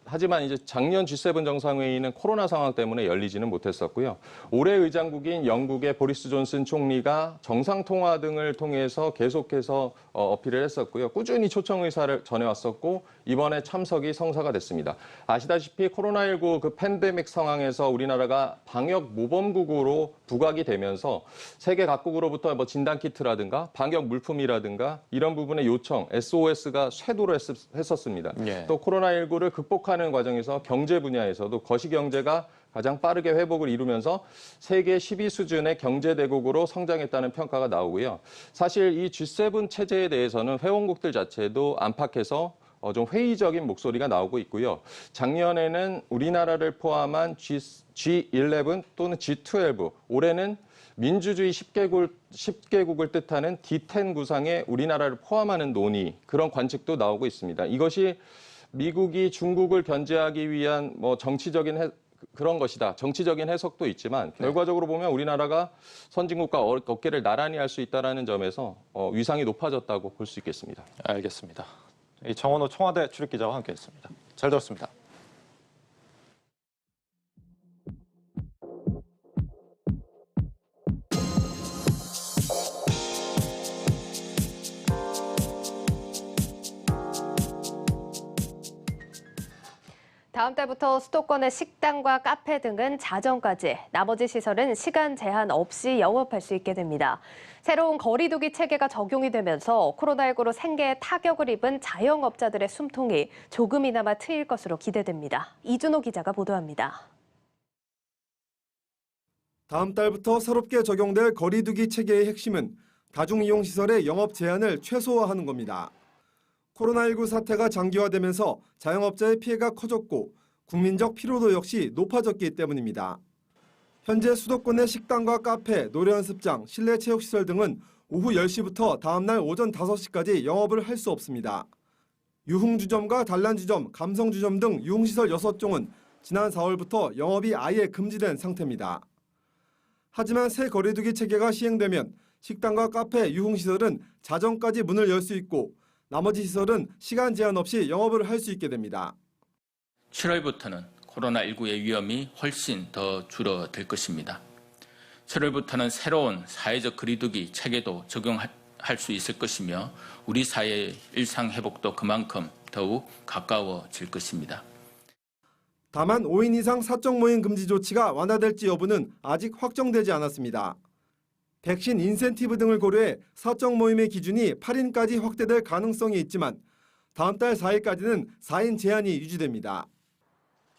하지만 이제 작년 G7 정상회의는 코로나 상황 때문에 열리지는 못했었고요. 올해 의장국인 영국의 보리스 존슨 총리가 정상통화 등을 통해서 계속해서 어필을 했었고요. 꾸준히 초청 의사를 전해왔었고 이번에 참석이 성사가 됐습니다. 아시다시피 코로나19 그 팬데믹 상황에서 우리나라가 방역 모범국으로 부각이 되면서 세계 각국으로부터 뭐 진단키트라든가 방역 물품이라든가 이런 부분의 요청, SOS가 쇄도를 했었습니다. 예. 또 코로나19를 극복하는 과정에서 경제 분야에서도 거시경제가 가장 빠르게 회복을 이루면서 세계 10위 수준의 경제대국으로 성장했다는 평가가 나오고요. 사실 이 G7 체제에 대해서는 회원국들 자체도 안팎에서 좀 회의적인 목소리가 나오고 있고요. 작년에는 우리나라를 포함한 G11 또는 G12, 올해는 민주주의 10개국을 뜻하는 D10 구상에 우리나라를 포함하는 논의, 그런 관측도 나오고 있습니다. 이것이 미국이 중국을 견제하기 위한 뭐 정치적인 그런 것이다. 정치적인 해석도 있지만 결과적으로 보면 우리나라가 선진국과 어깨를 나란히 할 수 있다는 점에서 위상이 높아졌다고 볼 수 있겠습니다. 알겠습니다. 정원호 청와대 출입기자와 함께했습니다. 잘 들었습니다. 다음 달부터 수도권의 식당과 카페 등은 자정까지, 나머지 시설은 시간 제한 없이 영업할 수 있게 됩니다. 새로운 거리두기 체계가 적용이 되면서 코로나19로 생계에 타격을 입은 자영업자들의 숨통이 조금이나마 트일 것으로 기대됩니다. 이준호 기자가 보도합니다. 다음 달부터 새롭게 적용될 거리두기 체계의 핵심은 다중이용시설의 영업 제한을 최소화하는 겁니다. 코로나19 사태가 장기화되면서 자영업자의 피해가 커졌고 국민적 피로도 역시 높아졌기 때문입니다. 현재 수도권의 식당과 카페, 노래연습장, 실내 체육시설 등은 오후 10시부터 다음 날 오전 5시까지 영업을 할 수 없습니다. 유흥주점과 단란주점, 감성주점 등 유흥시설 6종은 지난 4월부터 영업이 아예 금지된 상태입니다. 하지만 새 거리두기 체계가 시행되면 식당과 카페, 유흥시설은 자정까지 문을 열 수 있고 나머지 시설은 시간 제한 없이 영업을 할 수 있게 됩니다. 7월부터는 코로나19의 위험이 훨씬 더 줄어들 것입니다. 7월부터는 새로운 사회적 거리두기 체계도 적용할 수 있을 것이며 우리 사회의 일상 회복도 그만큼 더욱 가까워질 것입니다. 다만 5인 이상 사적 모임 금지 조치가 완화될지 여부는 아직 확정되지 않았습니다. 백신 인센티브 등을 고려해 사적 모임의 기준이 8인까지 확대될 가능성이 있지만 다음 달 4일까지는 4인 제한이 유지됩니다.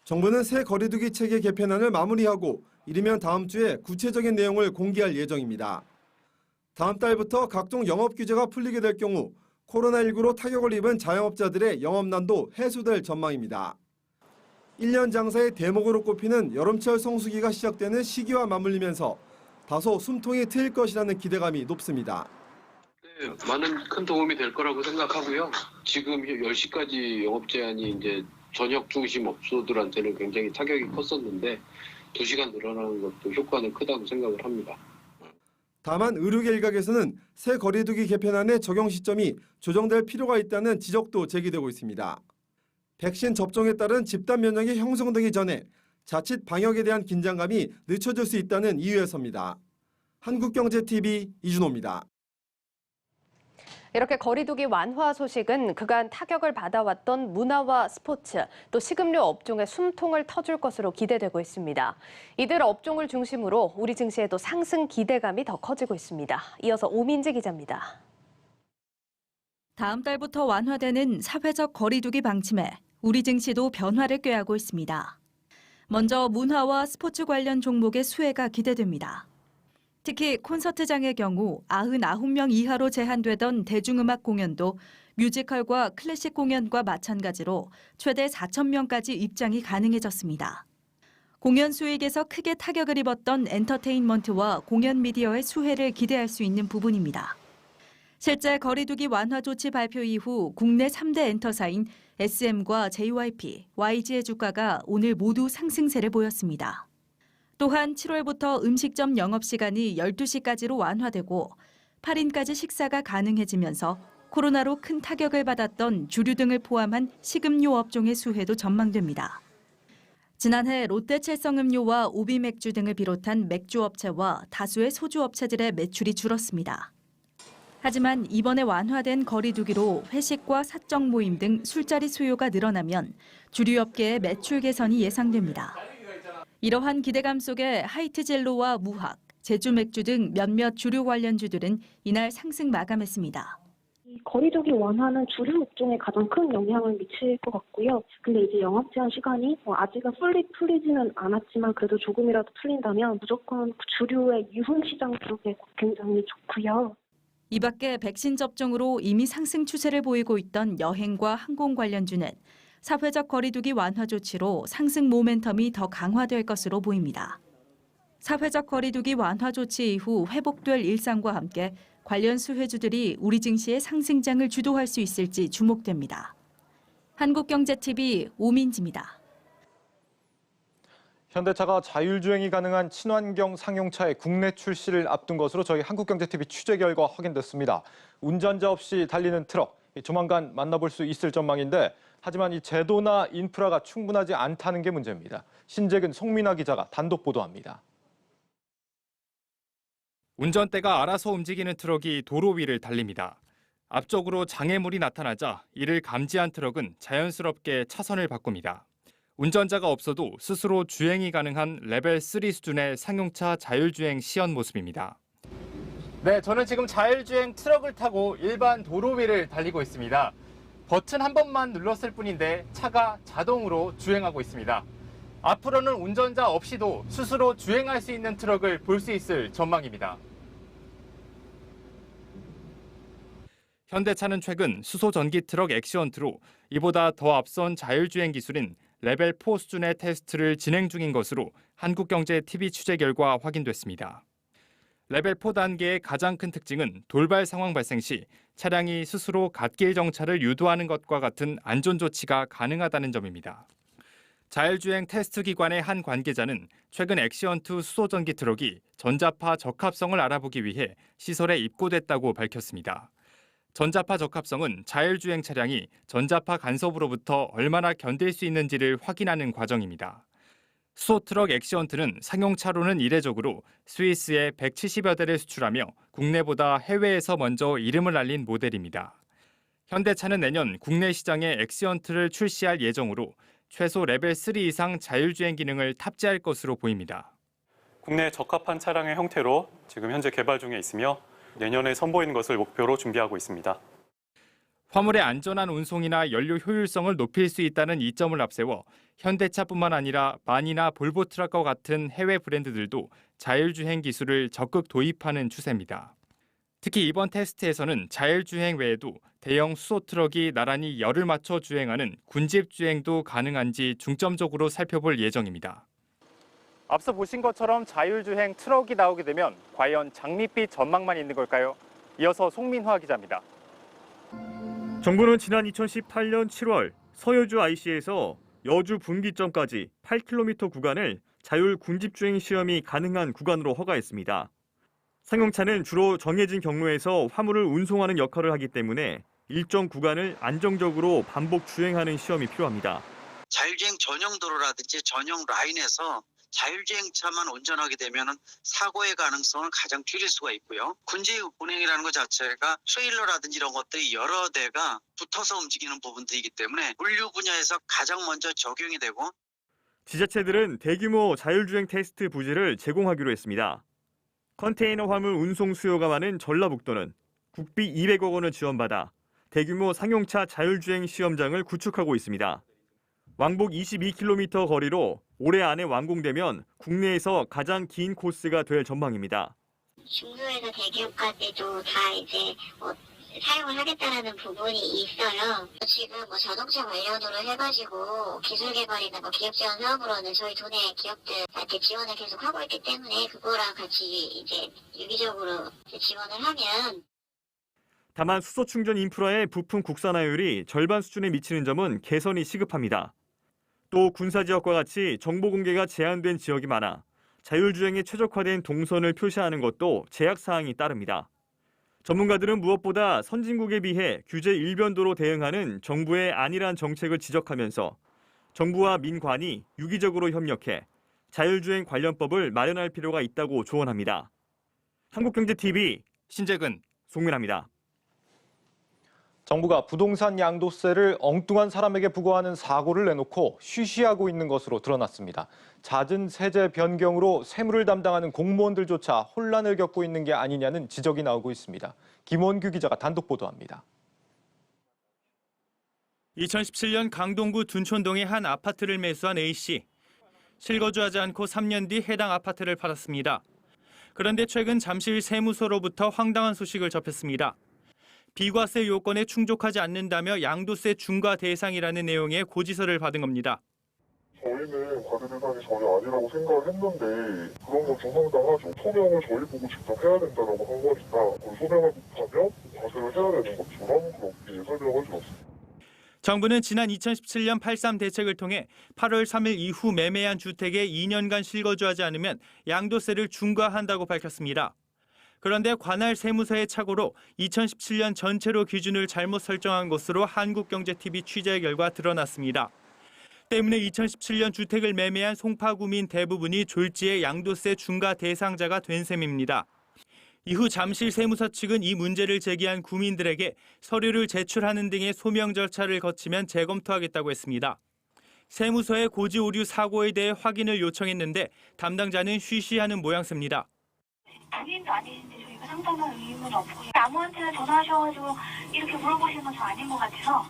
정부는 새 거리두기 체계 개편안을 마무리하고 이르면 다음 주에 구체적인 내용을 공개할 예정입니다. 다음 달부터 각종 영업 규제가 풀리게 될 경우 코로나19로 타격을 입은 자영업자들의 영업난도 해소될 전망입니다. 1년 장사의 대목으로 꼽히는 여름철 성수기가 시작되는 시기와 맞물리면서 다소 숨통이 트일 것이라는 기대감이 높습니다. 네, 많은 큰 도움이 될 거라고 생각하고요. 지금 10시까지 영업 제한이 이제 저녁 중심 업소들한테는 굉장히 타격이 컸었는데 2시간 늘어나는 것도 효과는 크다고 생각을 합니다. 다만 의료계 일각에서는 새 거리두기 개편안의 적용 시점이 조정될 필요가 있다는 지적도 제기되고 있습니다. 백신 접종에 따른 집단 면역이 형성되기 전에 자칫 방역에 대한 긴장감이 늦춰질 수 있다는 이유에서입니다. 한국경제TV 이준호입니다. 이렇게 거리두기 완화 소식은 그간 타격을 받아왔던 문화와 스포츠, 또 식음료 업종의 숨통을 터줄 것으로 기대되고 있습니다. 이들 업종을 중심으로 우리 증시에도 상승 기대감이 더 커지고 있습니다. 이어서 오민지 기자입니다. 다음 달부터 완화되는 사회적 거리두기 방침에 우리 증시도 변화를 꾀하고 있습니다. 먼저 문화와 스포츠 관련 종목의 수혜가 기대됩니다. 특히 콘서트장의 경우 99명 이하로 제한되던 대중음악 공연도 뮤지컬과 클래식 공연과 마찬가지로 최대 4,000명까지 입장이 가능해졌습니다. 공연 수익에서 크게 타격을 입었던 엔터테인먼트와 공연 미디어의 수혜를 기대할 수 있는 부분입니다. 실제 거리두기 완화 조치 발표 이후 국내 3대 엔터사인 SM과 JYP, YG의 주가가 오늘 모두 상승세를 보였습니다. 또한 7월부터 음식점 영업시간이 12시까지로 완화되고 8인까지 식사가 가능해지면서 코로나로 큰 타격을 받았던 주류 등을 포함한 식음료 업종의 수혜도 전망됩니다. 지난해 롯데칠성음료와 오비맥주 등을 비롯한 맥주업체와 다수의 소주업체들의 매출이 줄었습니다. 하지만 이번에 완화된 거리두기로 회식과 사적 모임 등 술자리 수요가 늘어나면 주류업계의 매출 개선이 예상됩니다. 이러한 기대감 속에 하이트젤로와 무학, 제주맥주 등 몇몇 주류 관련주들은 이날 상승 마감했습니다. 거리두기 완화는 주류 업종에 가장 큰 영향을 미칠 것 같고요. 근데 이제 영업 제한 시간이 아직은 풀리지는 않았지만 그래도 조금이라도 풀린다면 무조건 주류의 유흥시장 쪽에 굉장히 좋고요. 이 밖에 백신 접종으로 이미 상승 추세를 보이고 있던 여행과 항공 관련주는 사회적 거리두기 완화 조치로 상승 모멘텀이 더 강화될 것으로 보입니다. 사회적 거리두기 완화 조치 이후 회복될 일상과 함께 관련 수혜주들이 우리 증시의 상승장을 주도할 수 있을지 주목됩니다. 한국경제TV 오민지입니다. 현대차가 자율주행이 가능한 친환경 상용차의 국내 출시를 앞둔 것으로 저희 한국경제TV 취재 결과 확인됐습니다. 운전자 없이 달리는 트럭, 조만간 만나볼 수 있을 전망인데 하지만 이 제도나 인프라가 충분하지 않다는 게 문제입니다. 신재근, 송민아 기자가 단독 보도합니다. 운전대가 알아서 움직이는 트럭이 도로 위를 달립니다. 앞쪽으로 장애물이 나타나자 이를 감지한 트럭은 자연스럽게 차선을 바꿉니다. 운전자가 없어도 스스로 주행이 가능한 레벨 3 수준의 상용차 자율주행 시연 모습입니다. 네, 저는 지금 자율주행 트럭을 타고 일반 도로 위를 달리고 있습니다. 버튼 한 번만 눌렀을 뿐인데 차가 자동으로 주행하고 있습니다. 앞으로는 운전자 없이도 스스로 주행할 수 있는 트럭을 볼 수 있을 전망입니다. 현대차는 최근 수소 전기 트럭 엑시언트로 이보다 더 앞선 자율주행 기술인 레벨 4 수준의 테스트를 진행 중인 것으로 한국경제TV 취재 결과 확인됐습니다. 레벨 4 단계의 가장 큰 특징은 돌발 상황 발생 시 차량이 스스로 갓길 정차를 유도하는 것과 같은 안전 조치가 가능하다는 점입니다. 자율주행 테스트 기관의 한 관계자는 최근 엑시언트 수소 전기 트럭이 전자파 적합성을 알아보기 위해 시설에 입고됐다고 밝혔습니다. 전자파 적합성은 자율주행 차량이 전자파 간섭으로부터 얼마나 견딜 수 있는지를 확인하는 과정입니다. 수소트럭 엑시언트는 상용차로는 이례적으로 스위스에 170여 대를 수출하며 국내보다 해외에서 먼저 이름을 알린 모델입니다. 현대차는 내년 국내 시장에 엑시언트를 출시할 예정으로 최소 레벨 3 이상 자율주행 기능을 탑재할 것으로 보입니다. 국내에 적합한 차량의 형태로 지금 현재 개발 중에 있으며 내년에 선보이는 것을 목표로 준비하고 있습니다. 화물의 안전한 운송이나 연료 효율성을 높일 수 있다는 이점을 앞세워 현대차뿐만 아니라 만이나 볼보 트럭과 같은 해외 브랜드들도 자율주행 기술을 적극 도입하는 추세입니다. 특히 이번 테스트에서는 자율주행 외에도 대형 수소 트럭이 나란히 열을 맞춰 주행하는 군집 주행도 가능한지 중점적으로 살펴볼 예정입니다. 앞서 보신 것처럼 자율주행 트럭이 나오게 되면 과연 장밋빛 전망만 있는 걸까요? 이어서 송민화 기자입니다. 정부는 지난 2018년 7월 서여주 IC에서 여주 분기점까지 8km 구간을 자율 군집주행 시험이 가능한 구간으로 허가했습니다. 상용차는 주로 정해진 경로에서 화물을 운송하는 역할을 하기 때문에 일정 구간을 안정적으로 반복 주행하는 시험이 필요합니다. 자율주행 전용 도로라든지 전용 라인에서 자율주행차만 운전하게 되면 사고의 가능성은 가장 줄일 수가 있고요. 군지 운행이라는 것 자체가 트레일러라든지 이런 것들이 여러 대가 붙어서 움직이는 부분들이기 때문에 물류 분야에서 가장 먼저 적용이 되고 지자체들은 대규모 자율주행 테스트 부지를 제공하기로 했습니다. 컨테이너 화물 운송 수요가 많은 전라북도는 국비 200억 원을 지원받아 대규모 상용차 자율주행 시험장을 구축하고 있습니다. 왕복 22km 거리로 올해 안에 완공되면 국내에서 가장 긴 코스가 될 전망입니다. 중소에서 대기업까지도 다 이제 사용을 하겠다라는 부분이 있어요. 지금 뭐 자동차 관련으로 해가지고 기술 개발이나 뭐 기업 지원 사업으로는 저희 도내 기업들한테 지원을 계속 하고 있기 때문에 그거랑 같이 이제 유기적으로 지원을 하면. 다만 수소 충전 인프라의 부품 국산화율이 절반 수준에 미치는 점은 개선이 시급합니다. 또 군사 지역과 같이 정보 공개가 제한된 지역이 많아 자율주행에 최적화된 동선을 표시하는 것도 제약 사항이 따릅니다. 전문가들은 무엇보다 선진국에 비해 규제 일변도로 대응하는 정부의 안일한 정책을 지적하면서 정부와 민관이 유기적으로 협력해 자율주행 관련법을 마련할 필요가 있다고 조언합니다. 한국경제TV 신재근, 송민아입니다. 정부가 부동산 양도세를 엉뚱한 사람에게 부과하는 사고를 내놓고 쉬쉬하고 있는 것으로 드러났습니다. 잦은 세제 변경으로 세무를 담당하는 공무원들조차 혼란을 겪고 있는 게 아니냐는 지적이 나오고 있습니다. 김원규 기자가 단독 보도합니다. 2017년 강동구 둔촌동의 한 아파트를 매수한 A씨. 실거주하지 않고 3년 뒤 해당 아파트를 팔았습니다. 그런데 최근 잠실 세무서로부터 황당한 소식을 접했습니다. 비과세 요건에 충족하지 않는다며 양도세 중과 대상이라는 내용의 고지서를 받은 겁니다. 저희는 과세 대상이 전혀 아니라고 생각을 했는데 그런 건 좀 황당하죠. 소명을 저희 보고 직접 해야 된다고 한 거니까 그걸 소명을 못하면 과세를 해야 되는 것처럼 그렇게 설명을 들었습니다. 정부는 지난 2017년 8.3 대책을 통해 8월 3일 이후 매매한 주택에 2년간 실거주하지 않으면 양도세를 중과한다고 밝혔습니다. 그런데 관할 세무서의 착오로 2017년 전체로 기준을 잘못 설정한 것으로 한국경제TV 취재 결과 드러났습니다. 때문에 2017년 주택을 매매한 송파구민 대부분이 졸지에 양도세 중과 대상자가 된 셈입니다. 이후 잠실 세무서 측은 이 문제를 제기한 구민들에게 서류를 제출하는 등의 소명 절차를 거치면 재검토하겠다고 했습니다. 세무서의 고지 오류 사고에 대해 확인을 요청했는데 담당자는 쉬쉬하는 모양새입니다. 본인도 아니신데 저희가 상담할 의무는 없고요. 아무한테나 전화하셔가지고 이렇게 물어보시는 건 저 아닌 것 같아서.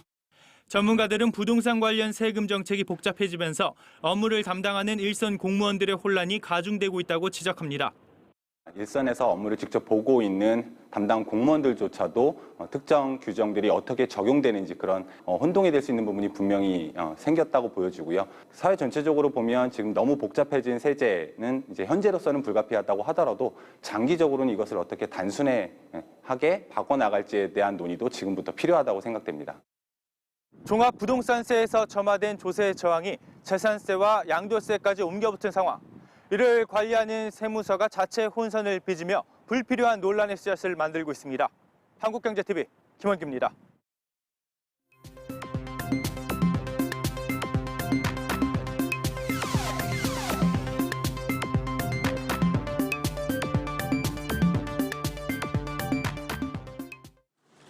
전문가들은 부동산 관련 세금 정책이 복잡해지면서 업무를 담당하는 일선 공무원들의 혼란이 가중되고 있다고 지적합니다. 일선에서 업무를 직접 보고 있는 담당 공무원들조차도 특정 규정들이 어떻게 적용되는지 그런 혼동이 될 수 있는 부분이 분명히 생겼다고 보여지고요. 사회 전체적으로 보면 지금 너무 복잡해진 세제는 이제 현재로서는 불가피하다고 하더라도 장기적으로는 이것을 어떻게 단순하게 바꿔나갈지에 대한 논의도 지금부터 필요하다고 생각됩니다. 종합부동산세에서 점화된 조세 저항이 재산세와 양도세까지 옮겨붙은 상황. 이를 관리하는 세무서가 자체 혼선을 빚으며 불필요한 논란의 씨앗을 만들고 있습니다. 한국경제TV 김원규입니다.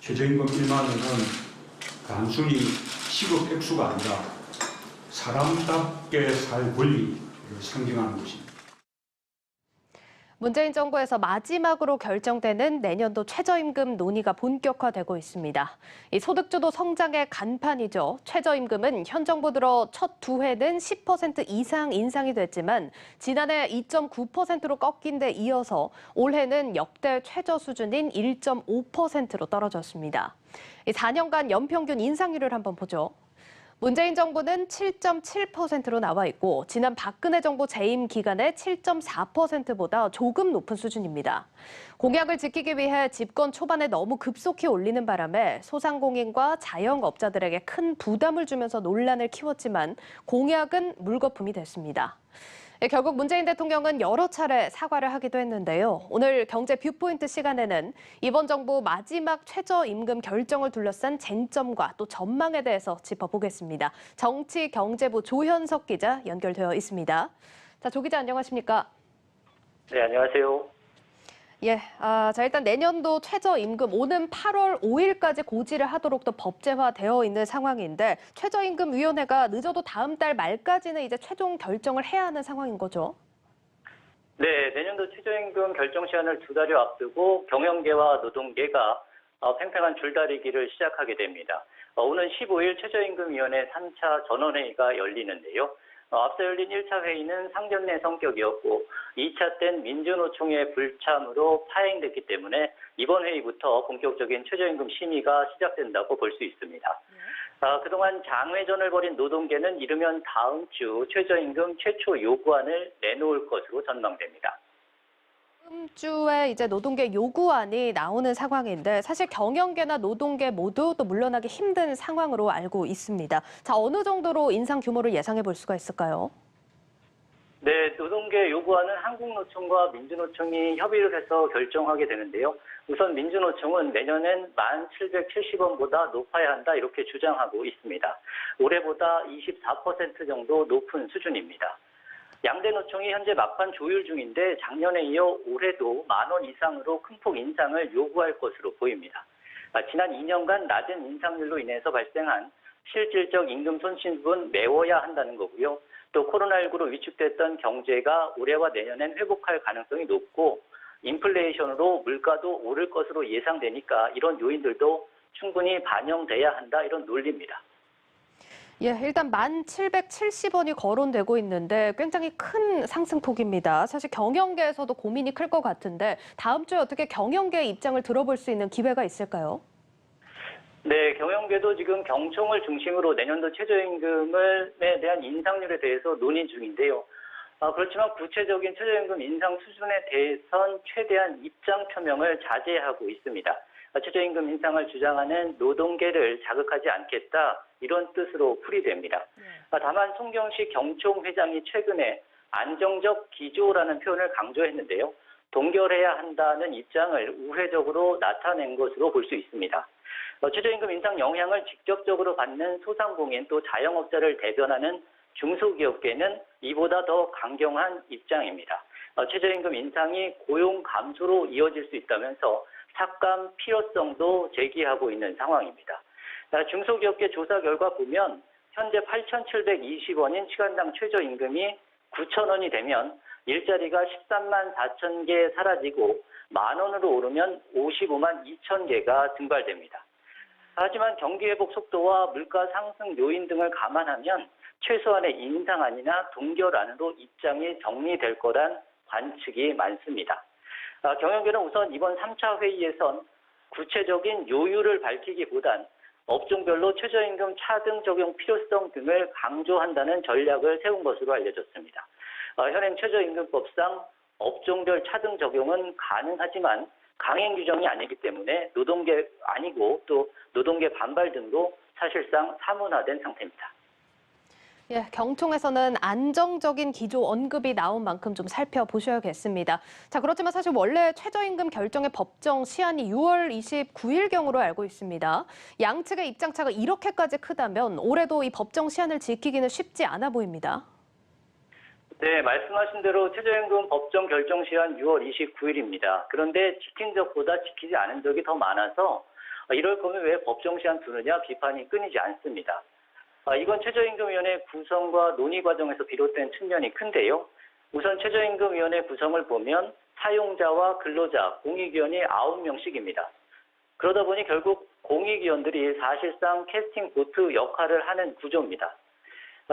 최저임금 1만 원은 단순히 시급 액수가 아니라 사람답게 살 권리를 상징하는 것입니다. 문재인 정부에서 마지막으로 결정되는 내년도 최저임금 논의가 본격화되고 있습니다. 이 소득주도 성장의 간판이죠. 최저임금은 현 정부 들어 첫 두 해는 10% 이상 인상이 됐지만 지난해 2.9%로 꺾인 데 이어서 올해는 역대 최저 수준인 1.5%로 떨어졌습니다. 4년간 연평균 인상률을 한번 보죠. 문재인 정부는 7.7%로 나와 있고 지난 박근혜 정부 재임 기간의 7.4%보다 조금 높은 수준입니다. 공약을 지키기 위해 집권 초반에 너무 급속히 올리는 바람에 소상공인과 자영업자들에게 큰 부담을 주면서 논란을 키웠지만 공약은 물거품이 됐습니다. 결국 문재인 대통령은 여러 차례 사과를 하기도 했는데요. 오늘 경제 뷰포인트 시간에는 이번 정부 마지막 최저임금 결정을 둘러싼 쟁점과 또 전망에 대해서 짚어보겠습니다. 정치경제부 조현석 기자 연결되어 있습니다. 자, 조 기자 안녕하십니까? 네, 안녕하세요. 예, 자 일단 내년도 최저임금 오는 8월 5일까지 고지를 하도록 또 법제화되어 있는 상황인데 최저임금위원회가 늦어도 다음 달 말까지는 이제 최종 결정을 해야 하는 상황인 거죠? 네, 내년도 최저임금 결정 시한을 2달여 앞두고 경영계와 노동계가 팽팽한 줄다리기를 시작하게 됩니다. 오는 15일 최저임금위원회 3차 전원회의가 열리는데요. 앞서 열린 1차 회의는 상견례 성격이었고 2차 때는 민주노총의 불참으로 파행됐기 때문에 이번 회의부터 본격적인 최저임금 심의가 시작된다고 볼 수 있습니다. 그동안 장외전을 벌인 노동계는 이르면 다음 주 최저임금 최초 요구안을 내놓을 것으로 전망됩니다. 다음 주에 이제 노동계 요구안이 나오는 상황인데 사실 경영계나 노동계 모두 또 물러나기 힘든 상황으로 알고 있습니다. 자, 어느 정도로 인상 규모를 예상해 볼 수가 있을까요? 네, 노동계 요구안은 한국노총과 민주노총이 협의를 해서 결정하게 되는데요. 우선 민주노총은 내년엔 1,770원보다 높아야 한다 이렇게 주장하고 있습니다. 올해보다 24% 정도 높은 수준입니다. 양대 노총이 현재 막판 조율 중인데 작년에 이어 올해도 10,000원 이상으로 큰 폭 인상을 요구할 것으로 보입니다. 지난 2년간 낮은 인상률로 인해서 발생한 실질적 임금 손실분 메워야 한다는 거고요. 또 코로나19로 위축됐던 경제가 올해와 내년엔 회복할 가능성이 높고 인플레이션으로 물가도 오를 것으로 예상되니까 이런 요인들도 충분히 반영돼야 한다 이런 논리입니다. 예, 일단 1,770원이 거론되고 있는데 굉장히 큰 상승폭입니다. 사실 경영계에서도 고민이 클 것 같은데 다음 주에 어떻게 경영계의 입장을 들어볼 수 있는 기회가 있을까요? 네, 경영계도 지금 경총을 중심으로 내년도 최저임금에 대한 인상률에 대해서 논의 중인데요. 그렇지만 구체적인 최저임금 인상 수준에 대해선 최대한 입장 표명을 자제하고 있습니다. 최저임금 인상을 주장하는 노동계를 자극하지 않겠다 이런 뜻으로 풀이됩니다. 다만 송경식 경총 회장이 최근에 안정적 기조라는 표현을 강조했는데요. 동결해야 한다는 입장을 우회적으로 나타낸 것으로 볼 수 있습니다. 최저임금 인상 영향을 직접적으로 받는 소상공인 또 자영업자를 대변하는 중소기업계는 이보다 더 강경한 입장입니다. 최저임금 인상이 고용 감소로 이어질 수 있다면서 삭감 필요성도 제기하고 있는 상황입니다. 중소기업계 조사 결과 보면 현재 8,720원인 시간당 최저임금이 9,000원이 되면 일자리가 13만 4천 개 사라지고 10,000원으로 오르면 55만 2천 개가 증발됩니다. 하지만 경기 회복 속도와 물가 상승 요인 등을 감안하면 최소한의 인상안이나 동결안으로 입장이 정리될 거란 관측이 많습니다. 경영계는 우선 이번 3차 회의에선 구체적인 요율을 밝히기보단 업종별로 최저임금 차등 적용 필요성 등을 강조한다는 전략을 세운 것으로 알려졌습니다. 현행 최저임금법상 업종별 차등 적용은 가능하지만 강행 규정이 아니기 때문에 노동계 아니고 또 노동계 반발 등도 사실상 사문화된 상태입니다. 예, 경총에서는 안정적인 기조 언급이 나온 만큼 좀 살펴보셔야겠습니다. 자, 그렇지만 사실 원래 최저임금 결정의 법정 시한이 6월 29일경으로 알고 있습니다. 양측의 입장차가 이렇게까지 크다면 올해도 이 법정 시한을 지키기는 쉽지 않아 보입니다. 네, 말씀하신 대로 최저임금 법정 결정 시한 6월 29일입니다. 그런데 지킨 적보다 지키지 않은 적이 더 많아서 이럴 거면 왜 법정 시한 두느냐 비판이 끊이지 않습니다. 이건 최저임금위원회 구성과 논의 과정에서 비롯된 측면이 큰데요. 우선 최저임금위원회 구성을 보면 사용자와 근로자, 공익위원이 9명씩입니다. 그러다 보니 결국 공익위원들이 사실상 캐스팅 보트 역할을 하는 구조입니다.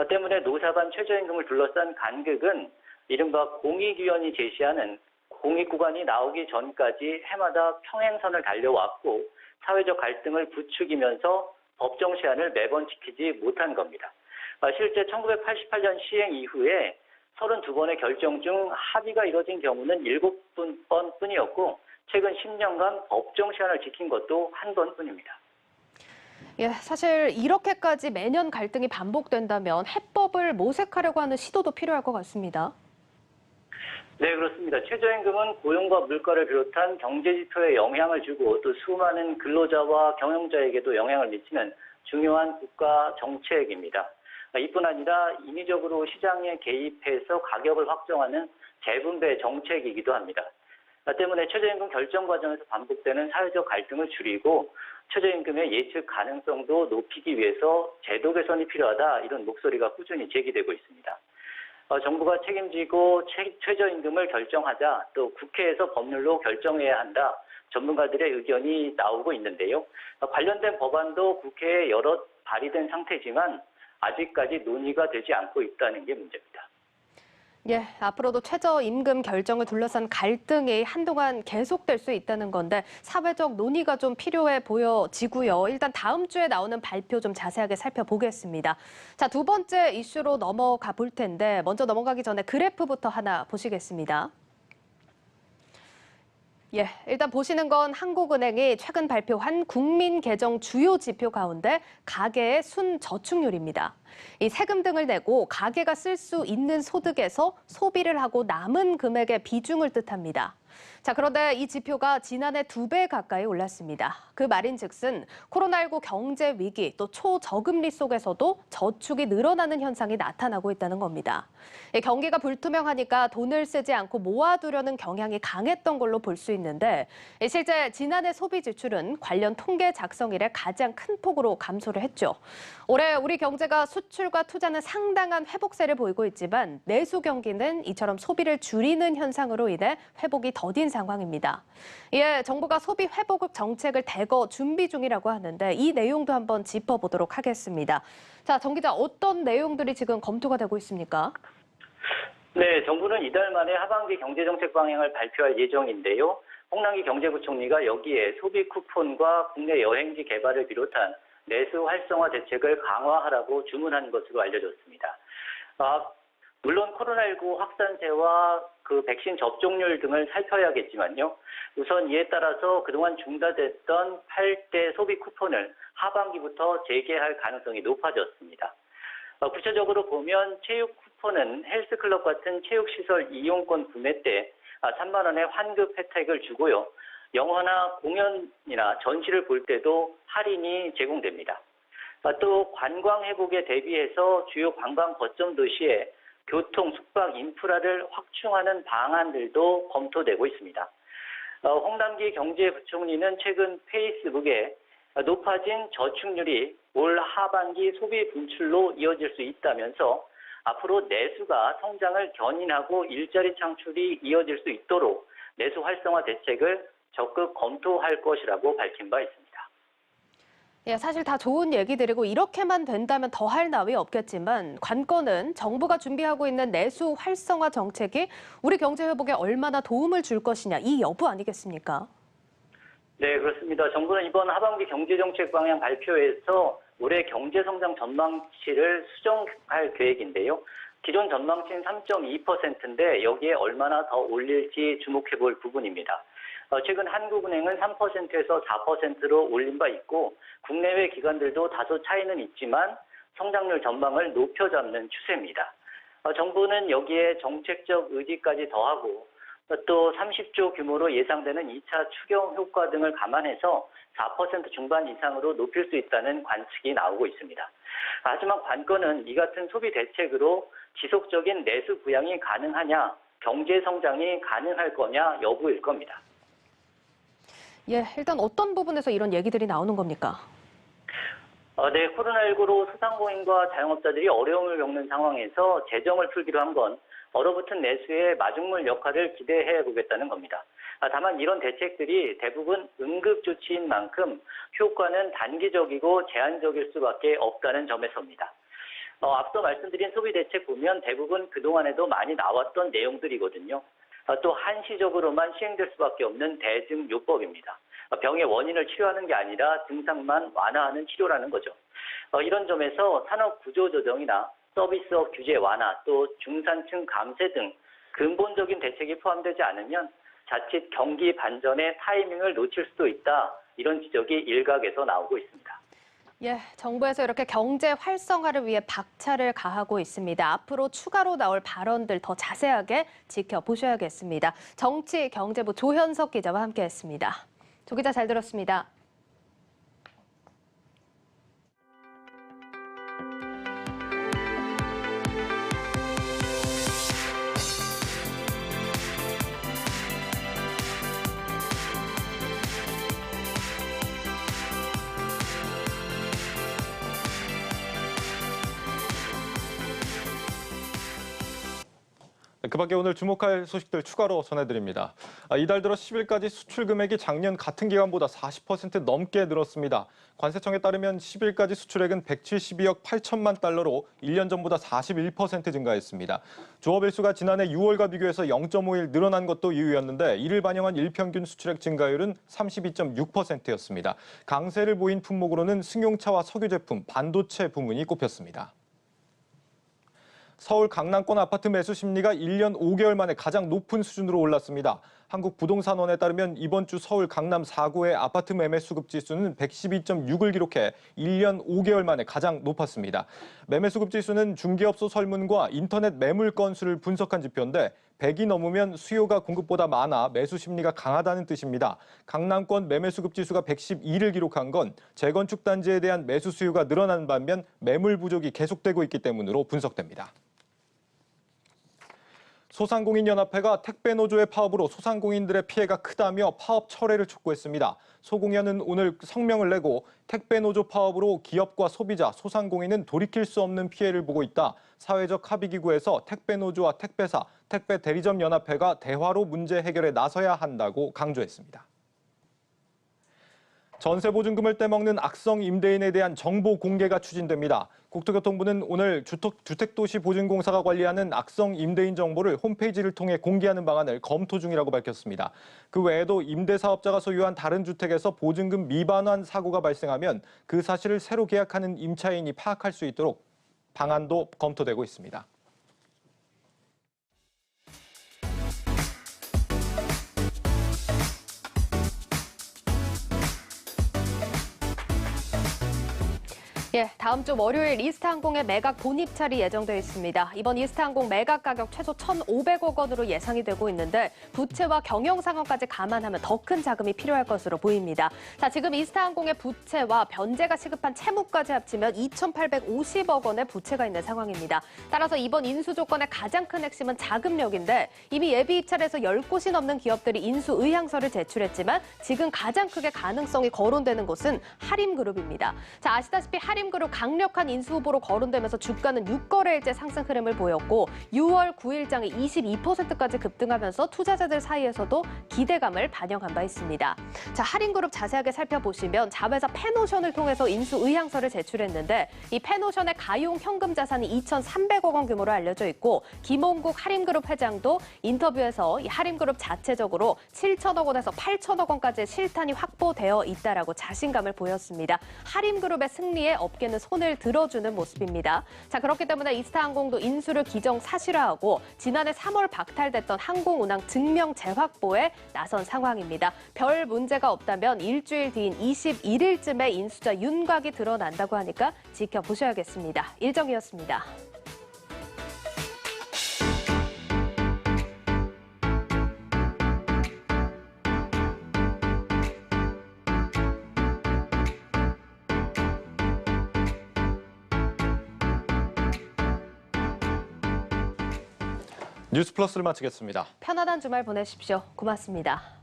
때문에 노사 간 최저임금을 둘러싼 간극은 이른바 공익위원이 제시하는 공익구간이 나오기 전까지 해마다 평행선을 달려왔고 사회적 갈등을 부추기면서 법정 시한을 매번 지키지 못한 겁니다. 실제 1988년 시행 이후에 32번의 결정 중 합의가 이뤄진 경우는 7번뿐이었고 최근 10년간 법정 시한을 지킨 것도 한 번뿐입니다. 예, 사실 이렇게까지 매년 갈등이 반복된다면 해법을 모색하려고 하는 시도도 필요할 것 같습니다. 네, 그렇습니다. 최저임금은 고용과 물가를 비롯한 경제지표에 영향을 주고 또 수많은 근로자와 경영자에게도 영향을 미치는 중요한 국가 정책입니다. 이뿐 아니라 인위적으로 시장에 개입해서 가격을 확정하는 재분배 정책이기도 합니다. 때문에 최저임금 결정 과정에서 반복되는 사회적 갈등을 줄이고 최저임금의 예측 가능성도 높이기 위해서 제도 개선이 필요하다 이런 목소리가 꾸준히 제기되고 있습니다. 정부가 책임지고 최저임금을 결정하자 또 국회에서 법률로 결정해야 한다. 전문가들의 의견이 나오고 있는데요. 관련된 법안도 국회에 여러 발의된 상태지만 아직까지 논의가 되지 않고 있다는 게 문제입니다. 예, 앞으로도 최저임금 결정을 둘러싼 갈등이 한동안 계속될 수 있다는 건데 사회적 논의가 좀 필요해 보여지고요. 일단 다음 주에 나오는 발표 좀 자세하게 살펴보겠습니다. 자, 두 번째 이슈로 넘어가 볼 텐데 먼저 넘어가기 전에 그래프부터 하나 보시겠습니다. 예, 일단 보시는 건 한국은행이 최근 발표한 국민 계정 주요 지표 가운데 가계의 순저축률입니다. 이 세금 등을 내고 가계가 쓸 수 있는 소득에서 소비를 하고 남은 금액의 비중을 뜻합니다. 자, 그런데 이 지표가 지난해 2배 가까이 올랐습니다. 그 말인즉슨 코로나19 경제 위기 또 초저금리 속에서도 저축이 늘어나는 현상이 나타나고 있다는 겁니다. 경기가 불투명하니까 돈을 쓰지 않고 모아두려는 경향이 강했던 걸로 볼 수 있는데 실제 지난해 소비 지출은 관련 통계 작성 이래 가장 큰 폭으로 감소를 했죠. 올해 우리 경제가 수출과 투자는 상당한 회복세를 보이고 있지만 내수 경기는 이처럼 소비를 줄이는 현상으로 인해 회복이 더딘 상황입니다. 이에 정부가 소비 회복 정책을 대거 준비 중이라고 하는데 이 내용도 한번 짚어보도록 하겠습니다. 자, 정 기자, 어떤 내용들이 지금 검토가 되고 있습니까? 네, 정부는 이달 말에 하반기 경제정책 방향을 발표할 예정인데요. 홍남기 경제부총리가 여기에 소비 쿠폰과 국내 여행지 개발을 비롯한 내수 활성화 대책을 강화하라고 주문한 것으로 알려졌습니다. 물론 코로나19 확산세와 그 백신 접종률 등을 살펴야겠지만요. 우선 이에 따라서 그동안 중단됐던 8대 소비 쿠폰을 하반기부터 재개할 가능성이 높아졌습니다. 구체적으로 보면 체육 쿠폰은 헬스클럽 같은 체육시설 이용권 구매 때 3만 원의 환급 혜택을 주고요. 영화나 공연이나 전시를 볼 때도 할인이 제공됩니다. 또 관광 회복에 대비해서 주요 관광 거점 도시에 교통, 숙박, 인프라를 확충하는 방안들도 검토되고 있습니다. 홍남기 경제부총리는 최근 페이스북에 높아진 저축률이 올 하반기 소비 분출로 이어질 수 있다면서 앞으로 내수가 성장을 견인하고 일자리 창출이 이어질 수 있도록 내수 활성화 대책을 적극 검토할 것이라고 밝힌 바 있습니다. 예, 사실 다 좋은 얘기들이고 이렇게만 된다면 더할 나위 없겠지만 관건은 정부가 준비하고 있는 내수 활성화 정책이 우리 경제 회복에 얼마나 도움을 줄 것이냐 이 여부 아니겠습니까? 네, 그렇습니다. 정부는 이번 하반기 경제정책 방향 발표에서 올해 경제성장 전망치를 수정할 계획인데요. 기존 전망치는 3.2%인데 여기에 얼마나 더 올릴지 주목해 볼 부분입니다. 최근 한국은행은 3%에서 4%로 올린 바 있고 국내외 기관들도 다소 차이는 있지만 성장률 전망을 높여 잡는 추세입니다. 정부는 여기에 정책적 의지까지 더하고 또 30조 규모로 예상되는 2차 추경 효과 등을 감안해서 4% 중반 이상으로 높일 수 있다는 관측이 나오고 있습니다. 하지만 관건은 이 같은 소비 대책으로 지속적인 내수 부양이 가능하냐, 경제 성장이 가능할 거냐 여부일 겁니다. 예, 일단 어떤 부분에서 이런 얘기들이 나오는 겁니까? 네, 코로나19로 소상공인과 자영업자들이 어려움을 겪는 상황에서 재정을 풀기로 한 건 얼어붙은 내수의 마중물 역할을 기대해 보겠다는 겁니다. 다만 이런 대책들이 대부분 응급 조치인 만큼 효과는 단기적이고 제한적일 수밖에 없다는 점에서입니다. 앞서 말씀드린 소비 대책 보면 대부분 그동안에도 많이 나왔던 내용들이거든요. 또 한시적으로만 시행될 수밖에 없는 대증요법입니다. 병의 원인을 치료하는 게 아니라 증상만 완화하는 치료라는 거죠. 이런 점에서 산업 구조 조정이나 서비스업 규제 완화, 또 중산층 감세 등 근본적인 대책이 포함되지 않으면 자칫 경기 반전의 타이밍을 놓칠 수도 있다. 이런 지적이 일각에서 나오고 있습니다. 예, 정부에서 이렇게 경제 활성화를 위해 박차를 가하고 있습니다. 앞으로 추가로 나올 발언들 더 자세하게 지켜보셔야겠습니다. 정치경제부 조현석 기자와 함께했습니다. 조 기자 잘 들었습니다. 그 밖에 오늘 주목할 소식들 추가로 전해드립니다. 이달 들어 10일까지 수출 금액이 작년 같은 기간보다 40% 넘게 늘었습니다. 관세청에 따르면 10일까지 수출액은 172억 8천만 달러로 1년 전보다 41% 증가했습니다. 조업 일수가 지난해 6월과 비교해서 0.5일 늘어난 것도 이유였는데 이를 반영한 일평균 수출액 증가율은 32.6%였습니다. 강세를 보인 품목으로는 승용차와 석유 제품, 반도체 부문이 꼽혔습니다. 서울 강남권 아파트 매수 심리가 1년 5개월 만에 가장 높은 수준으로 올랐습니다. 한국부동산원에 따르면 이번 주 서울 강남 4구의 아파트 매매 수급 지수는 112.6을 기록해 1년 5개월 만에 가장 높았습니다. 매매 수급 지수는 중개업소 설문과 인터넷 매물 건수를 분석한 지표인데 100이 넘으면 수요가 공급보다 많아 매수 심리가 강하다는 뜻입니다. 강남권 매매 수급 지수가 112를 기록한 건 재건축 단지에 대한 매수 수요가 늘어나는 반면 매물 부족이 계속되고 있기 때문으로 분석됩니다. 소상공인연합회가 택배노조의 파업으로 소상공인들의 피해가 크다며 파업 철회를 촉구했습니다. 소공연은 오늘 성명을 내고 택배노조 파업으로 기업과 소비자, 소상공인은 돌이킬 수 없는 피해를 보고 있다. 사회적 합의기구에서 택배노조와 택배사, 택배대리점연합회가 대화로 문제 해결에 나서야 한다고 강조했습니다. 전세보증금을 떼먹는 악성 임대인에 대한 정보 공개가 추진됩니다. 국토교통부는 오늘 주택도시보증공사가 관리하는 악성 임대인 정보를 홈페이지를 통해 공개하는 방안을 검토 중이라고 밝혔습니다. 그 외에도 임대사업자가 소유한 다른 주택에서 보증금 미반환 사고가 발생하면 그 사실을 새로 계약하는 임차인이 파악할 수 있도록 방안도 검토되고 있습니다. 다음 주 월요일 이스타항공의 매각 본입찰이 예정되어 있습니다. 이번 이스타항공 매각 가격 최소 1,500억 원으로 예상이 되고 있는데 부채와 경영 상황까지 감안하면 더 큰 자금이 필요할 것으로 보입니다. 자, 지금 이스타항공의 부채와 변제가 시급한 채무까지 합치면 2,850억 원의 부채가 있는 상황입니다. 따라서 이번 인수 조건의 가장 큰 핵심은 자금력인데 이미 예비 입찰에서 10곳이 넘는 기업들이 인수 의향서를 제출했지만 지금 가장 크게 가능성이 거론되는 곳은 하림그룹입니다. 자, 아시다시피 하림그룹 강력한 인수 후보로 거론되면서 주가는 6거래일째 상승 흐름을 보였고 6월 9일장에 22%까지 급등하면서 투자자들 사이에서도 기대감을 반영한 바 있습니다. 자, 하림그룹 자세하게 살펴보시면 자회사 페노션을 통해서 인수 의향서를 제출했는데 이 페노션의 가용 현금 자산이 2,300억 원 규모로 알려져 있고 김홍국 하림그룹 회장도 인터뷰에서 이 하림그룹 자체적으로 7천억 원에서 8천억 원까지의 실탄이 확보되어 있다라고 자신감을 보였습니다. 하림그룹의 승리에 업계는 손을 들어주는 모습입니다. 자, 그렇기 때문에 이스타항공도 인수를 기정사실화하고 지난해 3월 박탈됐던 항공운항 증명 재확보에 나선 상황입니다. 별 문제가 없다면 일주일 뒤인 21일쯤에 인수자 윤곽이 드러난다고 하니까 지켜보셔야겠습니다. 일정이었습니다. 뉴스플러스를 마치겠습니다. 편안한 주말 보내십시오. 고맙습니다.